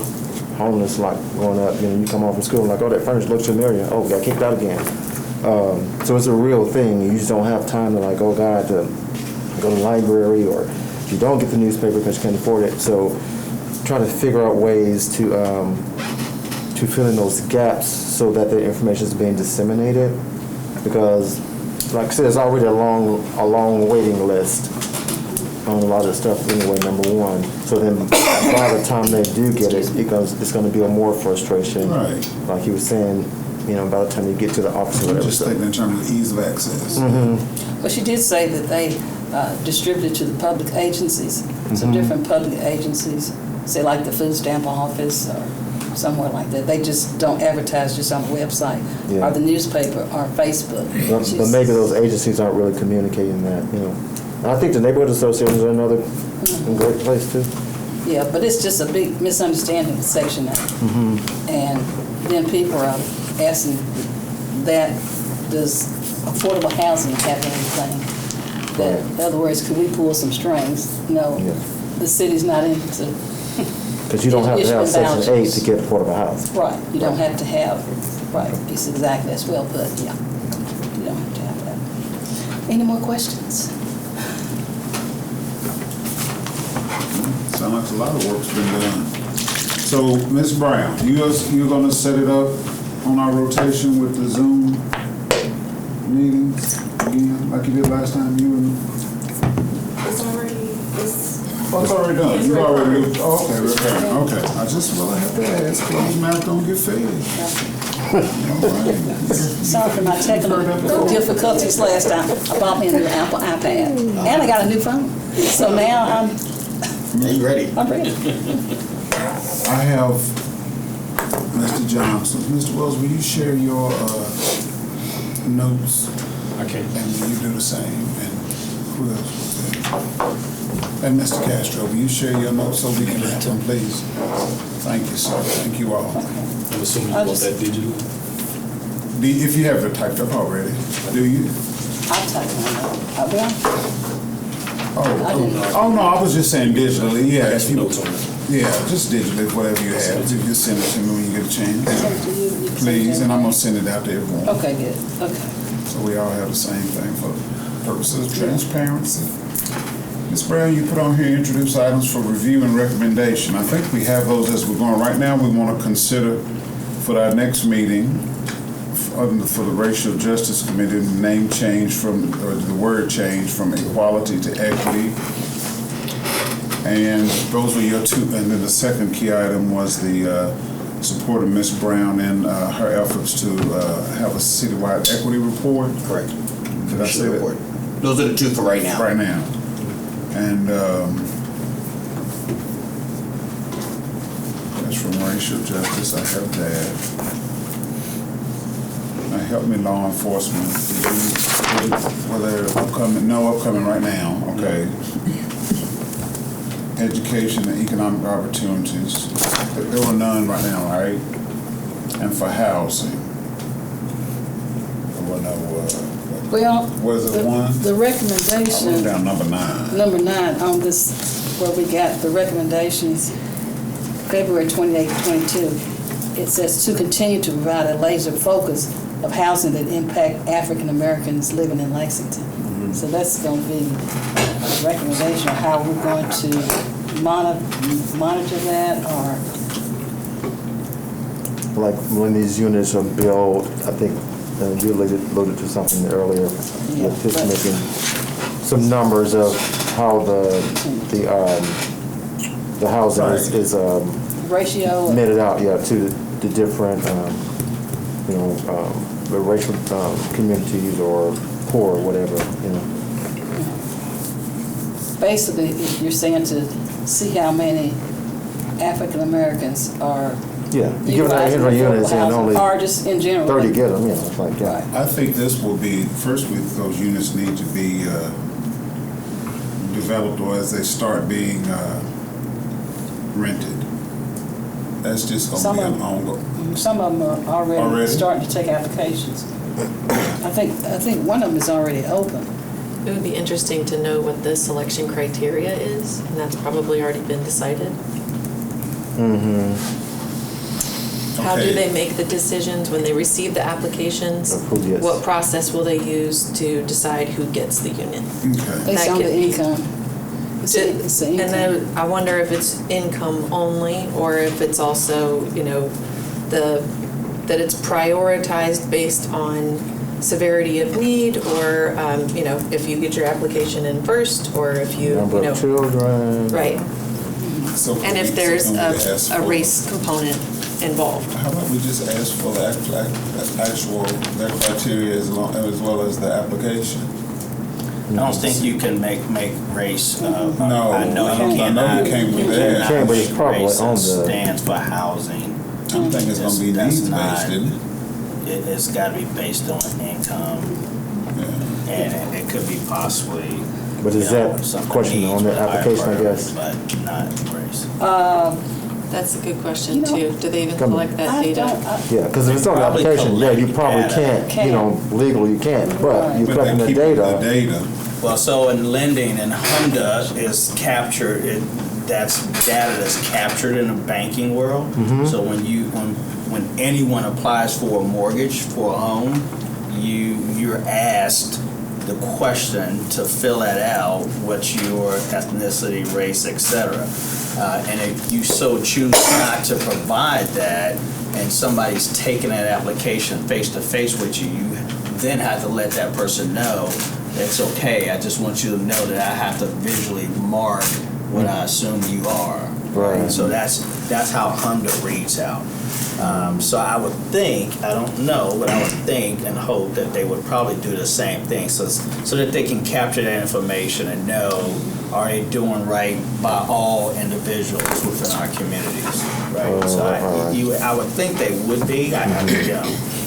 homeless like growing up, you come home from school and like, that furniture looks familiar. Oh, we got kicked out again. So it's a real thing. You just don't have time to to go to the library, or you don't get the newspaper because you can't afford it. So try to figure out ways to fill in those gaps so that the information is being disseminated, because like I said, there's already a long waiting list on a lot of stuff anyway, number one. So then by the time they do get it, it's going to be a more frustration. Right. Like he was saying, you know, by the time you get to the office or I'm whatever. just thinking in terms of ease of access. Well, she did say that they distributed to the public agencies, some different public agencies, say like the food stamp office or somewhere like that. They just don't advertise just on the website Yeah. or the newspaper or Facebook. But maybe those agencies aren't really communicating that, you know. And I think the neighborhood associations are another great place too. Yeah, but it's just a big misunderstanding with Section 8. And then people are asking that, does affordable housing have anything? That, in other words, could we pull some strings? No, Yeah. the city's not into. Because you don't have to have issuing Section 8 vouchers. to get affordable housing. Right, you don't have to have, right, it's exactly as well put, yeah. You don't have to have that. Any more questions? Sounds like a lot of work's been done. So, Ms. Brown, you're gonna set it up on our rotation with the Zoom meetings again, like you did last time, you and... It's already, Oh, it's already done, you already moved, oh, okay, repairing, okay. I just, well, I have to ask, closed mouth don't get fed. All right. Sorry for my technical difficulties last time. I bought me a new Apple iPad, and I got a new phone. So now Are you ready? I'm ready. I have Mr. Johnson. Mr. Wells, will you share your notes? I can't. And will you do the same? And who else was there? And Mr. Castro, will you share your notes so we can have them, please? Thank you, sir. Thank you all. I'm assuming you want that digital? If you have it typed up already, do you? I'll type mine up. I will. Oh, no, I was just saying digitally, yeah. I got if some you- notes on that. Yeah, just digitally, whatever you have. If you send it to me when you get a chance. Send it to you, you can send it Please, to and me. I'm gonna send it out to everyone. Okay, good, okay. So we all have the same thing for purposes of transparency. Ms. Brown, you put on here introduce items for review and recommendation. I think we have those as we're going. Right now, we want to consider for our next meeting, for the Racial Justice Committee, the name change from, or the word change from equality to equity. And those were your two, and then the second key item was the support of Ms. Brown and her efforts to have a citywide equity report. Correct. Did I say that? Report. Those are the two for right now. Right now. And that's from Racial Justice, I have that. Now help me, law enforcement. Well, they're upcoming, no upcoming right now, okay. Education and economic opportunities. There were none right now, right? And for housing. There were no, Well, was it one? the I wrote recommendation, down number 9. number 9 on this, where we got the recommendations, February 28, 22, it says to continue to provide a laser focus of housing that impact African Americans living in Lexington. So that's going to be a recommendation of how we're going to monitor that, or Like when these units are built, I think you alluded to something earlier, Yeah, with just but- making some numbers of how the housing is ratio. netted out, yeah, to the different, the racial communities or poor or whatever, you know. Basically, you're saying to see how many African Americans are Yeah, you give it out utilizing Henry units affordable and housing, only or just in general. 30 get them, you know, it's like, yeah. Right. I think this will be, first those units need to be developed, or as they start being rented. That's just going to be an ongoing. Some of them are already Already? starting to take applications. I think one of them is already open. It would be interesting to know what the selection criteria is, and that's probably already been decided. How do Okay. they make the decisions when they receive the applications? Of who gets- What process will they use to decide who gets the unit? Okay. Based That on could the be- income. It's the And income. then I wonder if it's income only, or if it's also, that it's prioritized based on severity of need, or, if you get your application in first, or if you, Number of children. Right. So And if there's can we ask a for- race component involved. How about we just ask for the their criteria as well as the application? I don't think you can make race. No, I know I you don't- I know cannot. you can't with You that. cannot Can't, but it's make probably race on that the- stands for housing. I think it's gonna be That's needs not- based, isn't it? It's got to be based on income, Yeah. and it could be possibly. But is you know, that some question needs on the with higher application, I priority, guess? But not race. That's a good question, You know, too. Do they even Come- collect that I data? don't, Yeah, because if it's on the Probably application, yeah, you collect probably data. can't, legally you can't, but you're But collecting they the keep the data. data. Well, so in lending and HUNDA is captured, that's data that's captured in the banking world. So when anyone applies for a mortgage for a home, you're asked the question to fill that out, what's your ethnicity, race, etc. And if you so choose not to provide that, and somebody's taking that application face to face with you, you then have to let that person know it's okay. I just want you to know that I have to visually mark what I assume you are. Right. So that's how HUNDA reads out. So I would think, I don't know, but I would think and hope that they would probably do the same thing, so that they can capture that information and know, are they doing right by all individuals within our communities, right? So I would think they would be,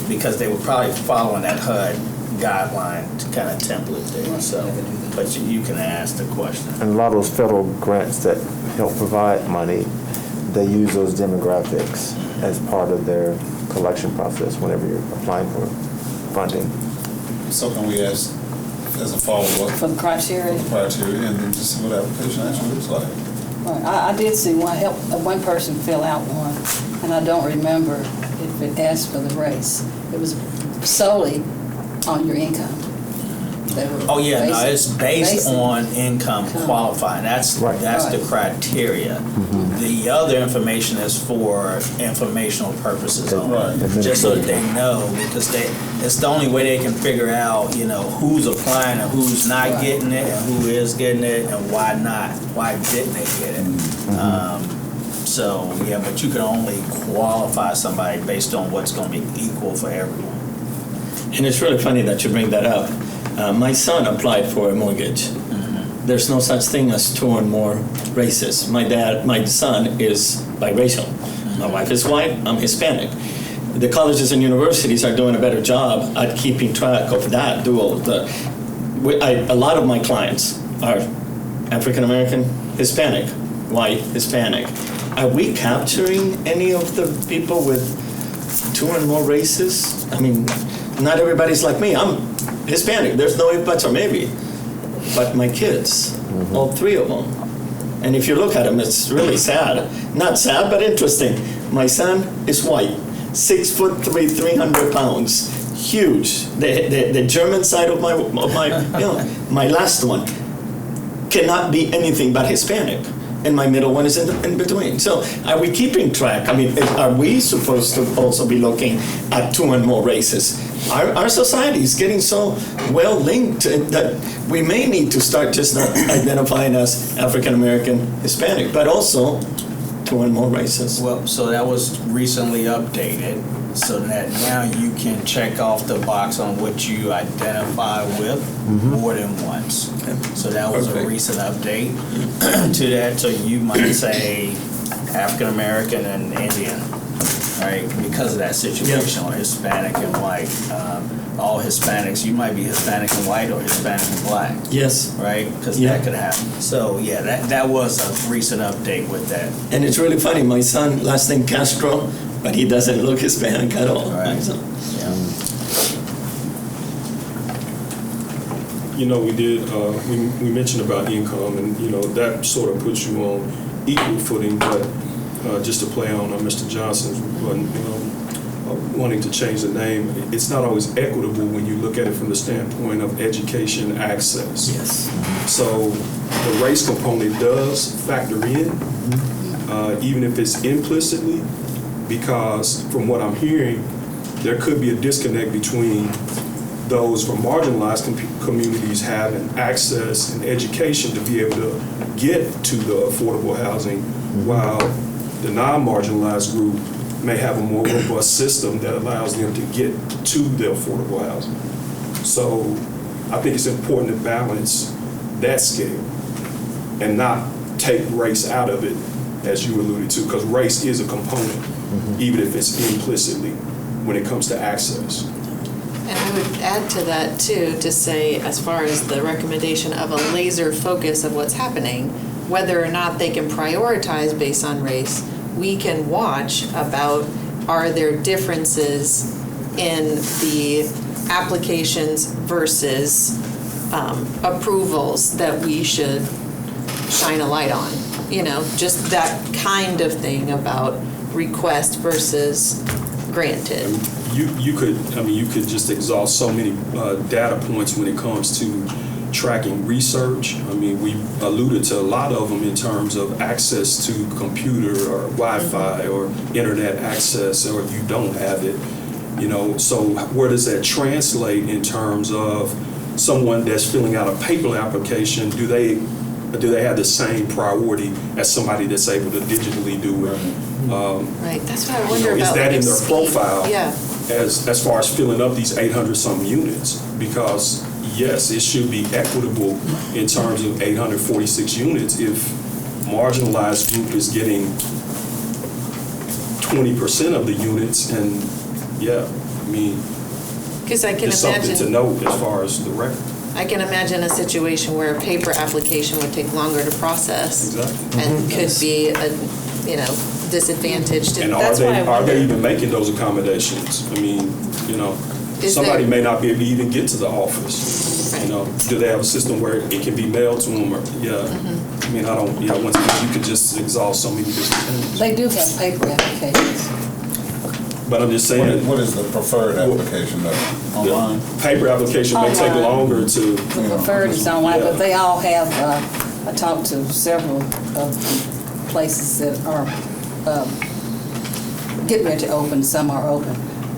because they were probably following that HUD guideline kind of template there. So, but you can ask the question. And a lot of those federal grants that help provide money, they use those demographics as part of their collection process whenever you're applying for funding. So can we ask as a follow-up for the criteria. criteria and then just see what the application actually looks like? Right. I did see one person fill out one, and I don't remember if it asked for the race. It was solely on your income. Oh, yeah, no, it's based on income qualifying. That's Right. the criteria. The other information is for informational purposes only. Right. Just so that they know, because it's the only way they can figure out, who's applying and who's not getting it, and who is getting it, and why not, why didn't they get it. So, yeah, but you can only qualify somebody based on what's going to be equal for everyone. And it's really funny that you bring that up. My son applied for a mortgage. There's no such thing as two or more races. My son is biracial. My wife is white, I'm Hispanic. The colleges and universities are doing a better job at keeping track of that dual. A lot of my clients are African American, Hispanic, white, Hispanic. Are we capturing any of the people with two or more races? I mean, not everybody's like me. I'm Hispanic. There's no if, buts, or maybe. But my kids, all three of them. And if you look at them, it's really sad. Not sad, but interesting. My son is white, 6'3", 300 pounds, huge. The German side of my my last one cannot be anything but Hispanic. And my middle one is in between. So are we keeping track? I mean, are we supposed to also be looking at two and more races? Our society is getting so well linked that we may need to start just not identifying as African American, Hispanic, but also two and more races. Well, so that was recently updated, so that now you can check off the box on what you identify with more than once. So that was a recent update to that. So you might say African American and Indian, right? Because of that situation, or Hispanic and white. All Hispanics, you might be Hispanic and white or Hispanic and black. Yes. Right? Because that could happen. So yeah, that was a recent update with that. And it's really funny. My son, last name Castro, but he doesn't look Hispanic at all. Right. So, We did, we mentioned about income, and, that sort of puts you on equal footing, but just to play on Mr. Johnson's, wanting to change the name, it's not always equitable when you look at it from the standpoint of education access. yes. So the race component does factor in, even if it's implicitly, because from what I'm hearing, there could be a disconnect between those from marginalized communities having access and education to be able to get to the affordable housing, while the non-marginalized group may have a more robust system that allows them to get to the affordable housing. So I think it's important to balance that scale and not take race out of it, as you alluded to, because race is a component, even if it's implicitly, when it comes to access. And I would add to that too, to say, as far as the recommendation of a laser focus of what's happening, whether or not they can prioritize based on race, we can watch about, are there differences in the applications versus approvals that we should shine a light on? You know, just that kind of thing about request versus granted. You could just exhaust so many data points when it comes to tracking research. I mean, we alluded to a lot of them in terms of access to computer or Wi-Fi or internet access, or if you don't have it, you know. So where does that translate in terms of someone that's filling out a paper application? Do they have the same priority as somebody that's able to digitally do it? Right, that's what I wonder about. Is that in their speed. profile? Yeah. As far as filling up these 800-some units? Because yes, it should be equitable in terms of 846 units. If marginalized group is getting 20% of the units, and yeah, I mean, Because I can it's something to imagine, note as far as the record. I can imagine a situation where a paper application would take longer to process. Exactly. And could be a, disadvantaged. And That's why I are they wonder. even making those accommodations? I mean, Is somebody there- may not be able to even get to the office. Do they have a system where it can be mailed to them? Or, I mean, once again, you could just exhaust so many different things. They do have paper applications. But I'm just saying, What is the preferred application though? Online? the paper application may take Online. longer to. The preferred is online, Yeah. but they all have, I talked to several of the places that are getting ready to open, some are open,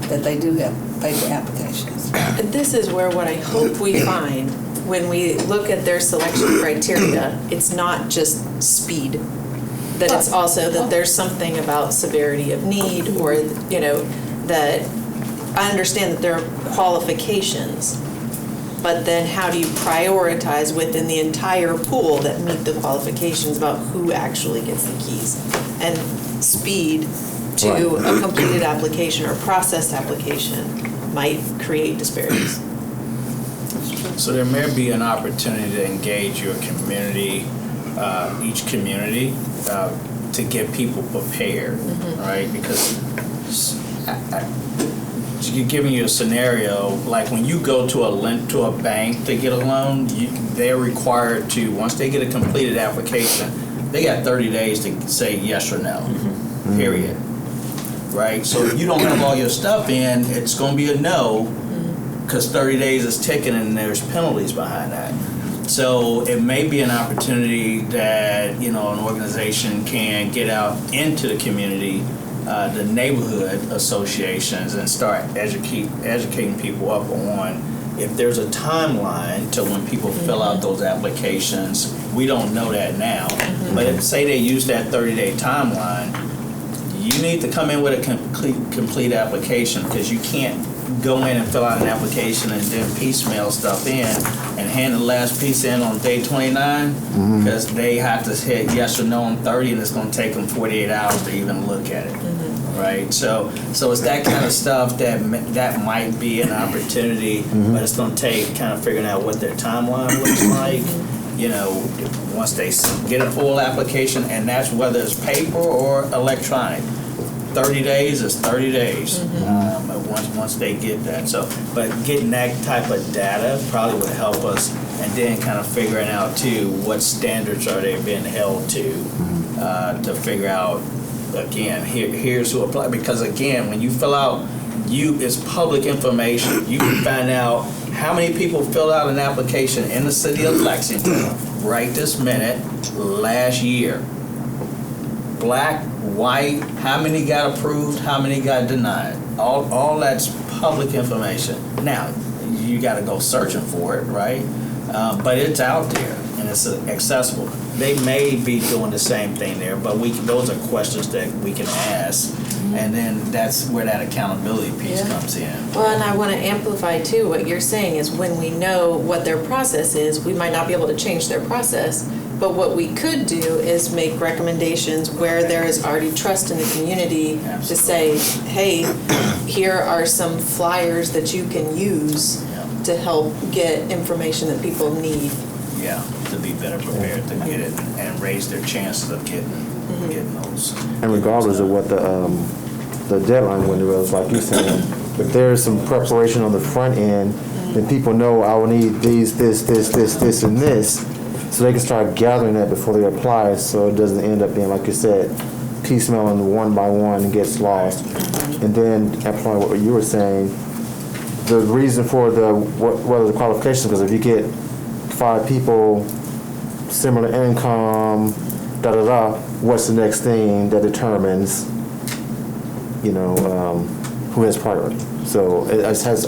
that they do have paper applications. And this is where what I hope we find when we look at their selection criteria, it's not just speed. That it's also that there's something about severity of need, or, that I understand that there are qualifications, but then how do you prioritize within the entire pool that meet the qualifications about who actually gets the keys? And speed to a completed application or processed application might create disparities. So there may be an opportunity to engage your community, each community, to get people prepared, right? Because giving you a scenario, like when you go to a bank to get a loan, they're required to, once they get a completed application, they got 30 days to say yes or no, period. Right? So if you don't have all your stuff in, it's going to be a no, because 30 days is ticking and there's penalties behind that. So it may be an opportunity that, an organization can get out into the community, the neighborhood associations, and start educating people up on if there's a timeline to when people fill out those applications. We don't know that now, but if say they use that 30-day timeline, you need to come in with a complete application, because you can't go in and fill out an application and then piecemeal stuff in and hand the last piece in on day 29, because they have to hit yes or no on 30, and it's going to take them 48 hours to even look at it. Right? So it's that kind of stuff that might be an opportunity, but it's going to take kind of figuring out what their timeline looks like. Once they get a full application, and that's whether it's paper or electronic. 30 days is 30 days. Once they get that. So, but getting that type of data probably would help us, and then kind of figuring out too what standards are they being held to figure out. Again, here's who apply, because again, when you fill out, it's public information. You can find out how many people filled out an application in the city of Lexington right this minute last year. Black, white, how many got approved, how many got denied. All that's public information. Now, you got to go searching for it, right? But it's out there and it's accessible. They may be doing the same thing there, but those are questions that we can ask, and then that's where that accountability piece comes in. Well, and I want to amplify too, what you're saying is when we know what their process is, we might not be able to change their process, but what we could do is make recommendations where there is already trust in the community to say, hey, here are some flyers that you can use to help get information that people need. Yeah, to be better prepared to get it and raise their chances of getting those. And regardless of what the deadline window is, like you're saying, if there's some preparation on the front end, then people know I will need these, this, and this, so they can start gathering that before they apply, so it doesn't end up being, like you said, piecemealing one by one and gets lost. And then, amplifying what you were saying, the reason for what are the qualifications, because if you get 5 people, similar income, what's the next thing that determines, who has priority? So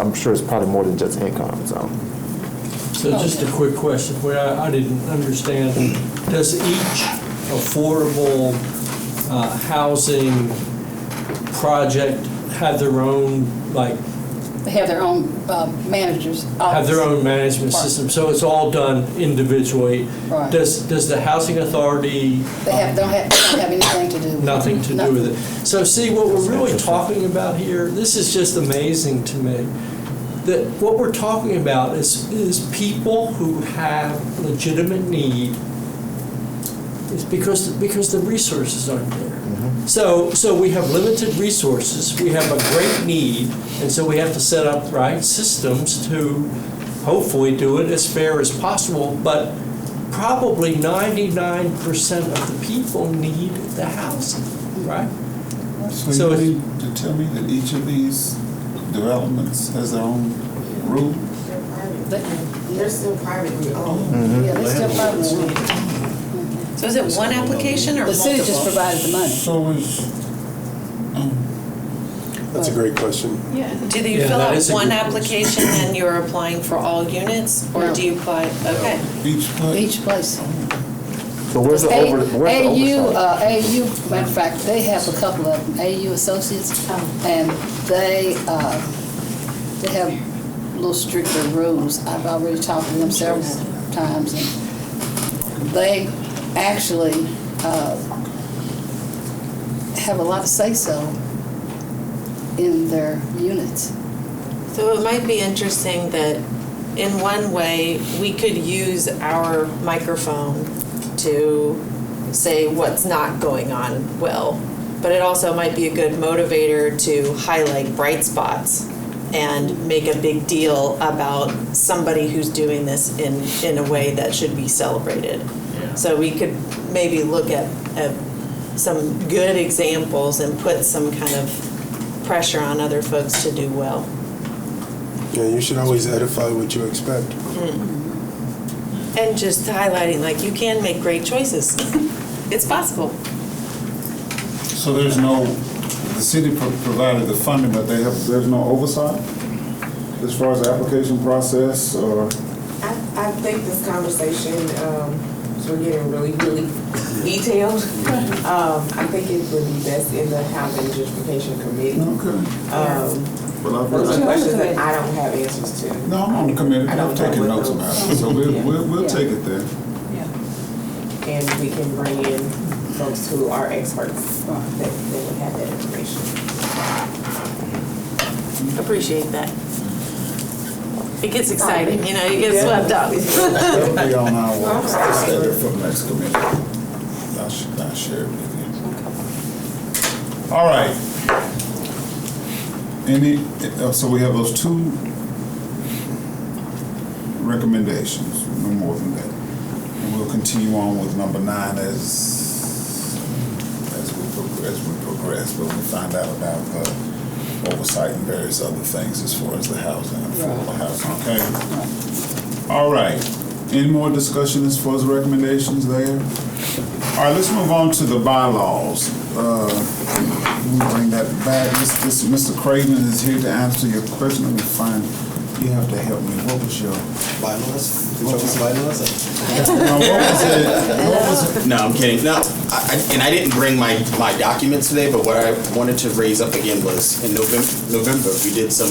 I'm sure it's probably more than just income. So just a quick question where I didn't understand. Does each affordable housing project have their own, They have their own managers. have their own management system? So it's all done individually. Right. Does the housing authority They don't have anything to do with it. nothing to do with it? So see, what we're really talking about here, this is just amazing to me. That what we're talking about is people who have legitimate need. It's because the resources aren't there. So we have limited resources, we have a great need, and so we have to set up systems to hopefully do it as fair as possible, but probably 99% of the people need the housing, right? So you need to tell me that each of these developments has their own rule? They're still privately owned. Yeah, they're still privately owned. So is it one application or The city just multiple? provided the money. So is, That's a great question. Do you Yeah, fill that out is a one good application and you're applying for all units, or No. do you apply? Okay. each place? Each place. So where's the oversight? AU, matter of fact, they have a couple of them, AU Associates, and they have a little stricter rules. I've already talked to them several times, and they actually have a lot of say-so in their units. So it might be interesting that in one way, we could use our microphone to say what's not going on well, but it also might be a good motivator to highlight bright spots and make a big deal about somebody who's doing this in a way that should be celebrated. Yeah. So we could maybe look at some good examples and put some kind of pressure on other folks to do well. Yeah, you should always edify what you expect. And just highlighting, like, you can make great choices. It's possible. So there's no, the city provided the funding, but there's no oversight as far as the application process, or? I think this conversation, so we're getting really, really detailed. I think it would be best in the Housing and Gentrification Committee. Okay. Well, Those are questions that I don't have answers to. No, I'm on the committee, I don't I'm taking know what notes those- about it, so we'll take it there. And we can bring in folks who are experts that would have that information. Appreciate that. It gets exciting, you know, you get swept up. It'll be on our schedule for the next committee. I'll share it with you. All right. So we have those 2 recommendations, no more than that. And we'll continue on with number 9 as we progress, but we find out about oversight and various other things as far as the housing and affordable housing, okay? All right. Any more discussion as far as recommendations there? All right, let's move on to the bylaws. Let me bring that back. Mr. Creighton is here to answer your question. Let me find You have to help me. What was your? Bylaws? Did you see bylaws? No, what was it? No, I'm kidding. No, and I didn't bring my documents today, but what I wanted to raise up again was in November we did some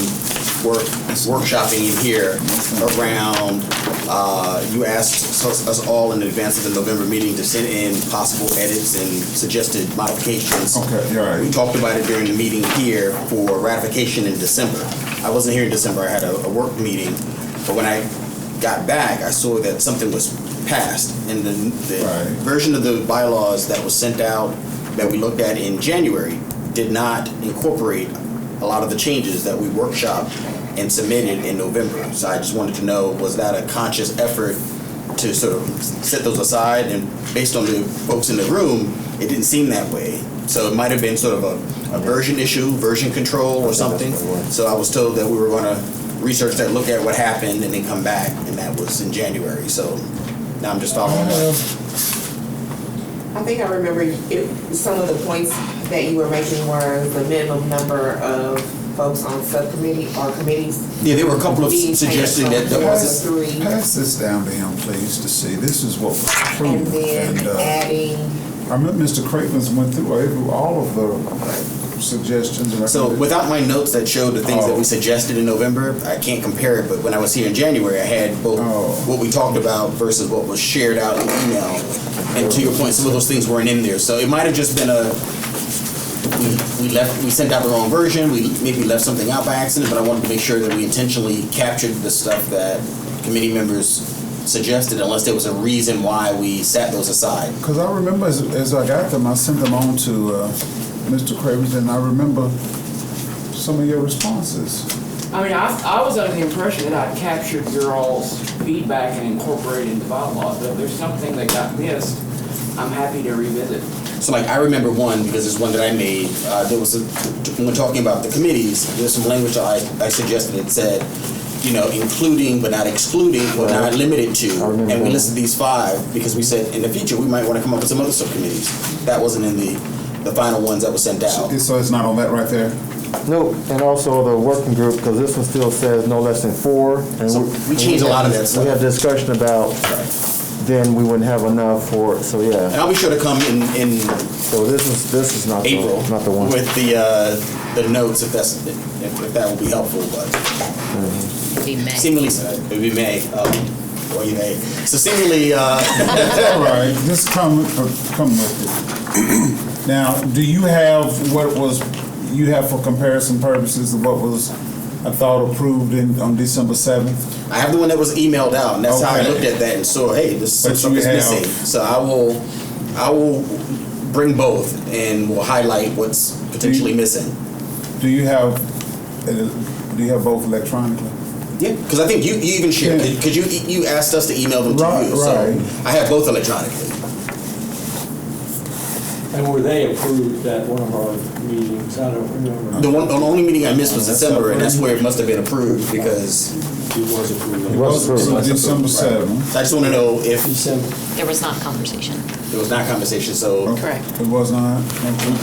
workshopping in here around, you asked us all in advance of the November meeting to send in possible edits and suggested modifications. Okay, you're right. We talked about it during the meeting here for ratification in December. I wasn't here in December, I had a work meeting, but when I got back, I saw that something was passed, and the Right. version of the bylaws that was sent out that we looked at in January did not incorporate a lot of the changes that we workshopped and submitted in November. So I just wanted to know, was that a conscious effort to sort of set those aside? And based on the folks in the room, it didn't seem that way. So it might have been sort of a version issue, version control or something. So I was told that we were going to research that, look at what happened, and then come back, and that was in January. So now I'm just following up. I think I remember some of the points that you were making were the minimum number of folks on subcommittee or committees. Yeah, there were a couple of suggesting that there Pass, wasn't. pass this down to him, please, to see. This is what was And approved. then adding, I remember Mr. Cravens went through all of the suggestions. And So without my notes that showed the things that Oh. we suggested in November, I can't compare it, but when I was here in January, I had both Oh. what we talked about versus what was shared out in email. And to your point, some of those things weren't in there. So it might have just been we sent out the wrong version, we maybe left something out by accident, but I wanted to make sure that we intentionally captured the stuff that committee members suggested, unless there was a reason why we set those aside. Because I remember as I got them, I sent them on to Mr. Cravens, and I remember some of your responses. I mean, I was under the impression that I'd captured your all's feedback and incorporated into bylaws, but if there's something that got missed, I'm happy to revisit. So like, I remember one, because it's one that I made, there was, when talking about the committees, there's some language I suggested. It said, you know, including but not excluding, or not limited to. And we listed these 5 because we said in the future, we might want to come up with some other subcommittees. That wasn't in the final ones that were sent out. So it's not on that right there? No, and also the working group, because this one still says no less than 4. And So we changed a lot of that stuff. We had discussion about, then we wouldn't have enough for, so yeah. And I'll be sure to come in So this is not April, not the one. with the notes, if that will be helpful, but It'd be May. seemingly, it would be May, or you may. So seemingly, All right, just come with it. Now, do you have what you have for comparison purposes of what was, I thought, approved on December 7th? I have the one that was emailed out, and that's how I Okay. looked at that and saw, hey, this But stuff you is have- missing. So I will bring both, and we'll highlight what's potentially missing. Do you have both electronically? Yeah, because I think you even shared, Yeah. because you asked us to email them to Right, you, so right. I have both electronically. And were they approved at one of our meetings? I don't remember. The only meeting I missed was December, and that's where it must have been approved, because It was approved. It was approved. So December 7th. I just want to know if December. There was not conversation. there was not conversation, so. Correct. It was not? Okay.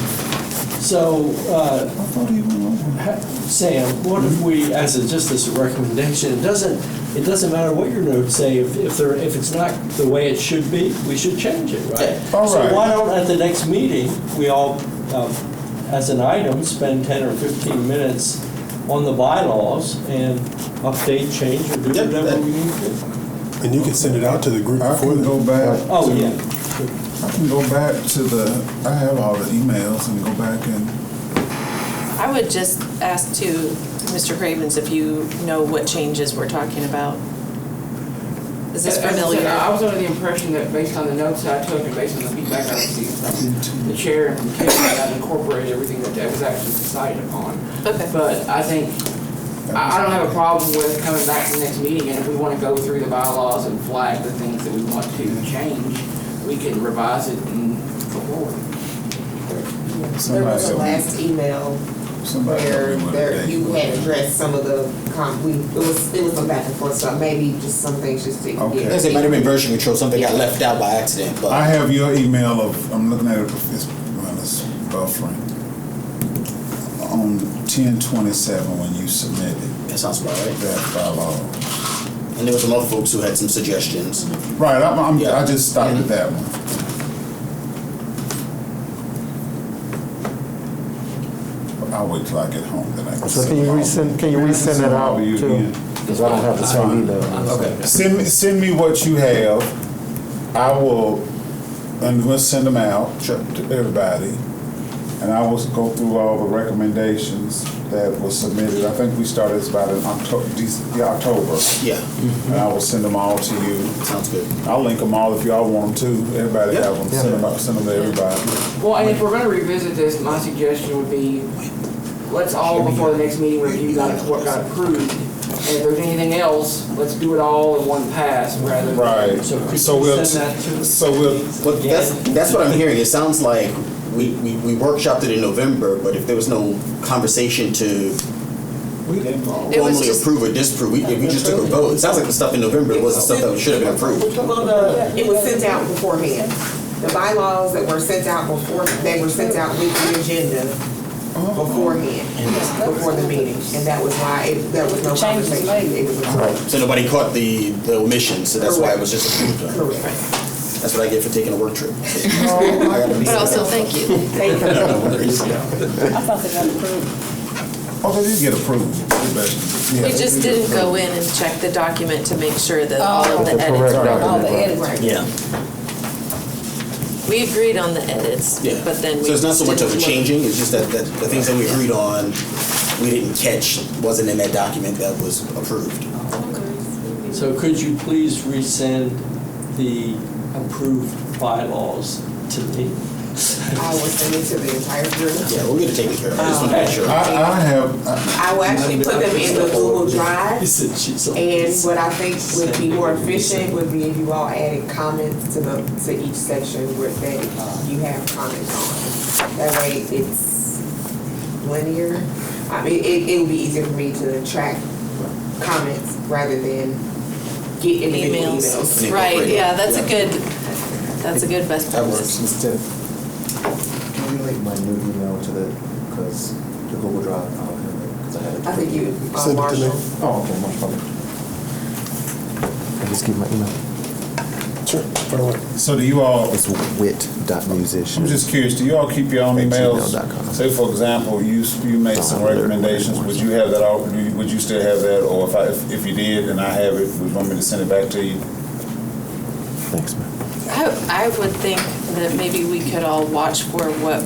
So, I thought he went over. Sam, what if we, just as a recommendation, it doesn't matter what your notes say, if it's not the way it should be, we should change it, right? Yeah. All So right. why don't, at the next meeting, we all, as an item, spend 10 or 15 minutes on the bylaws and update, change, or do Yep, whatever that- we need to. And you can send it out to the group I before can go then. back. Oh, to- yeah. I can go back to I have all the emails and go back and, I would just ask to Mr. Cravens if you know what changes we're talking about. Is this As I said, familiar? I was under the impression that based on the notes I took and based on the feedback I received from the chair and from Kevin, that I'd incorporated everything that was actually decided upon. Okay. But I think, I don't have a problem with coming back to the next meeting, and if we want to go through the bylaws and flag the things that we want to change, we can revise it and go forward. there was a last email somebody where help me with a date. you had addressed some of the, it was some back and forth stuff, maybe just some things just to Okay. I guess it might have been version control, something got left out by accident, I but have your email I'm looking at it, it's buffering. on 10/27 when you submitted That sounds about right. that bylaw. And there were some other folks who had some suggestions. Right, Yeah. I just stopped at that one. I'll wait till I get home, then I can. So can you resend that out to you too? again? Because I don't have the same email. Okay. Send me what you have. I will, and we'll send them out Sure. to everybody. And I will go through all the recommendations that were submitted. I think we started about in October. Yeah, And I will send them all to you. sounds good. I'll link them all if y'all want them too. Everybody Yeah. have them. Send them out, send them to everybody. Well, and if we're gonna revisit this, my suggestion would be, let's all before the next meeting review what got approved. And if there's anything else, let's do it all in one pass rather than. Right. So could So you we'll, send that to us? so we'll, Well, that's what I'm hearing. It sounds like we workshopped it in November, but if there was no conversation to It was formally just- approve or disapprove, we just took a vote. It sounds like the stuff in November was the stuff that should have been approved. Well, it was sent out beforehand. The bylaws that were sent out before, they were sent out with the agenda beforehand, before the meeting. And that was why, there was no Changes conversation. made. It was approved. So nobody caught the omission, so that's why it was just approved. Correct. That's what I get for taking a work trip. But also, thank you. Thank you. No worries. I thought they got approved. oh, they did get approved. We just didn't go in and check the document to make sure that all of the The edits correct were. document. All the edits. Right. Yeah. We agreed on the edits, Yeah. but then we. So it's not so much of a didn't look- changing, it's just that the things that we agreed on, we didn't catch, wasn't in that document that was approved. So could you please resend the approved bylaws to me? I will send it to the entire group. Yeah, we'll get it taken care of. I just want to make sure. I have, I will actually put them in the Google Drive. He said she's on And this. what I think would be more efficient would be if you all added comments to each section where that you have comments on. That way it's linear. I mean, it would be easier for me to track comments rather than get individual Emails. emails. Right, yeah, that's a good best That practice. works. Instead, can you link my new email to the, because the Google Drive, because I had it. I think you, Send it to me. Marshall. Oh, okay, much better. I just give my email. Sure. Right away. so do you all, It's wit.musician. I'm just curious, do you all keep your own emails? gmail.com. Say, for example, you made some recommendations, would you have that, would you still have that? Or if you did and I have it, would you want me to send it back to you? Thanks, man. I would think that maybe we could all watch for what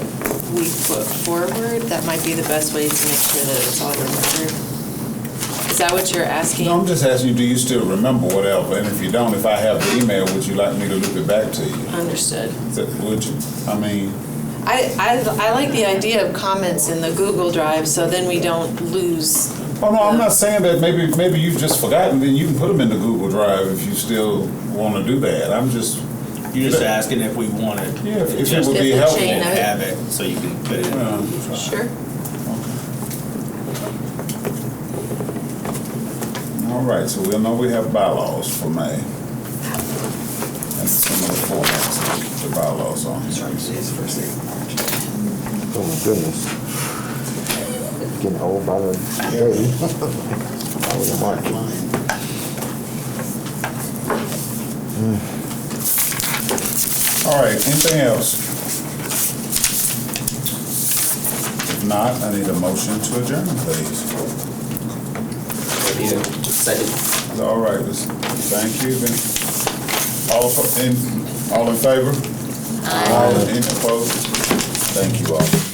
we put forward. That might be the best way to make sure that it's all remembered. Is that what you're asking? No, I'm just asking you, do you still remember whatever? And if you don't, if I have the email, would you like me to loop it back to you? Understood. Would you? I mean, I like the idea of comments in the Google Drive, so then we don't lose. oh no, I'm not saying that maybe you've just forgotten, then you can put them in the Google Drive if you still want to do that. I'm just, You're just asking if we want it. Yeah, if it Just would be if helpful. you have it, so you can put it in. Sure. all right, so we'll know we have bylaws for May. And some of the formats, to keep the bylaws on. Oh my goodness. Getting old by the day. I was a mark. All right, anything else? If not, I need a motion to adjourn, please. Second. All right, thank you. Then, all in favor? Aye. Any opposed? Thank you all.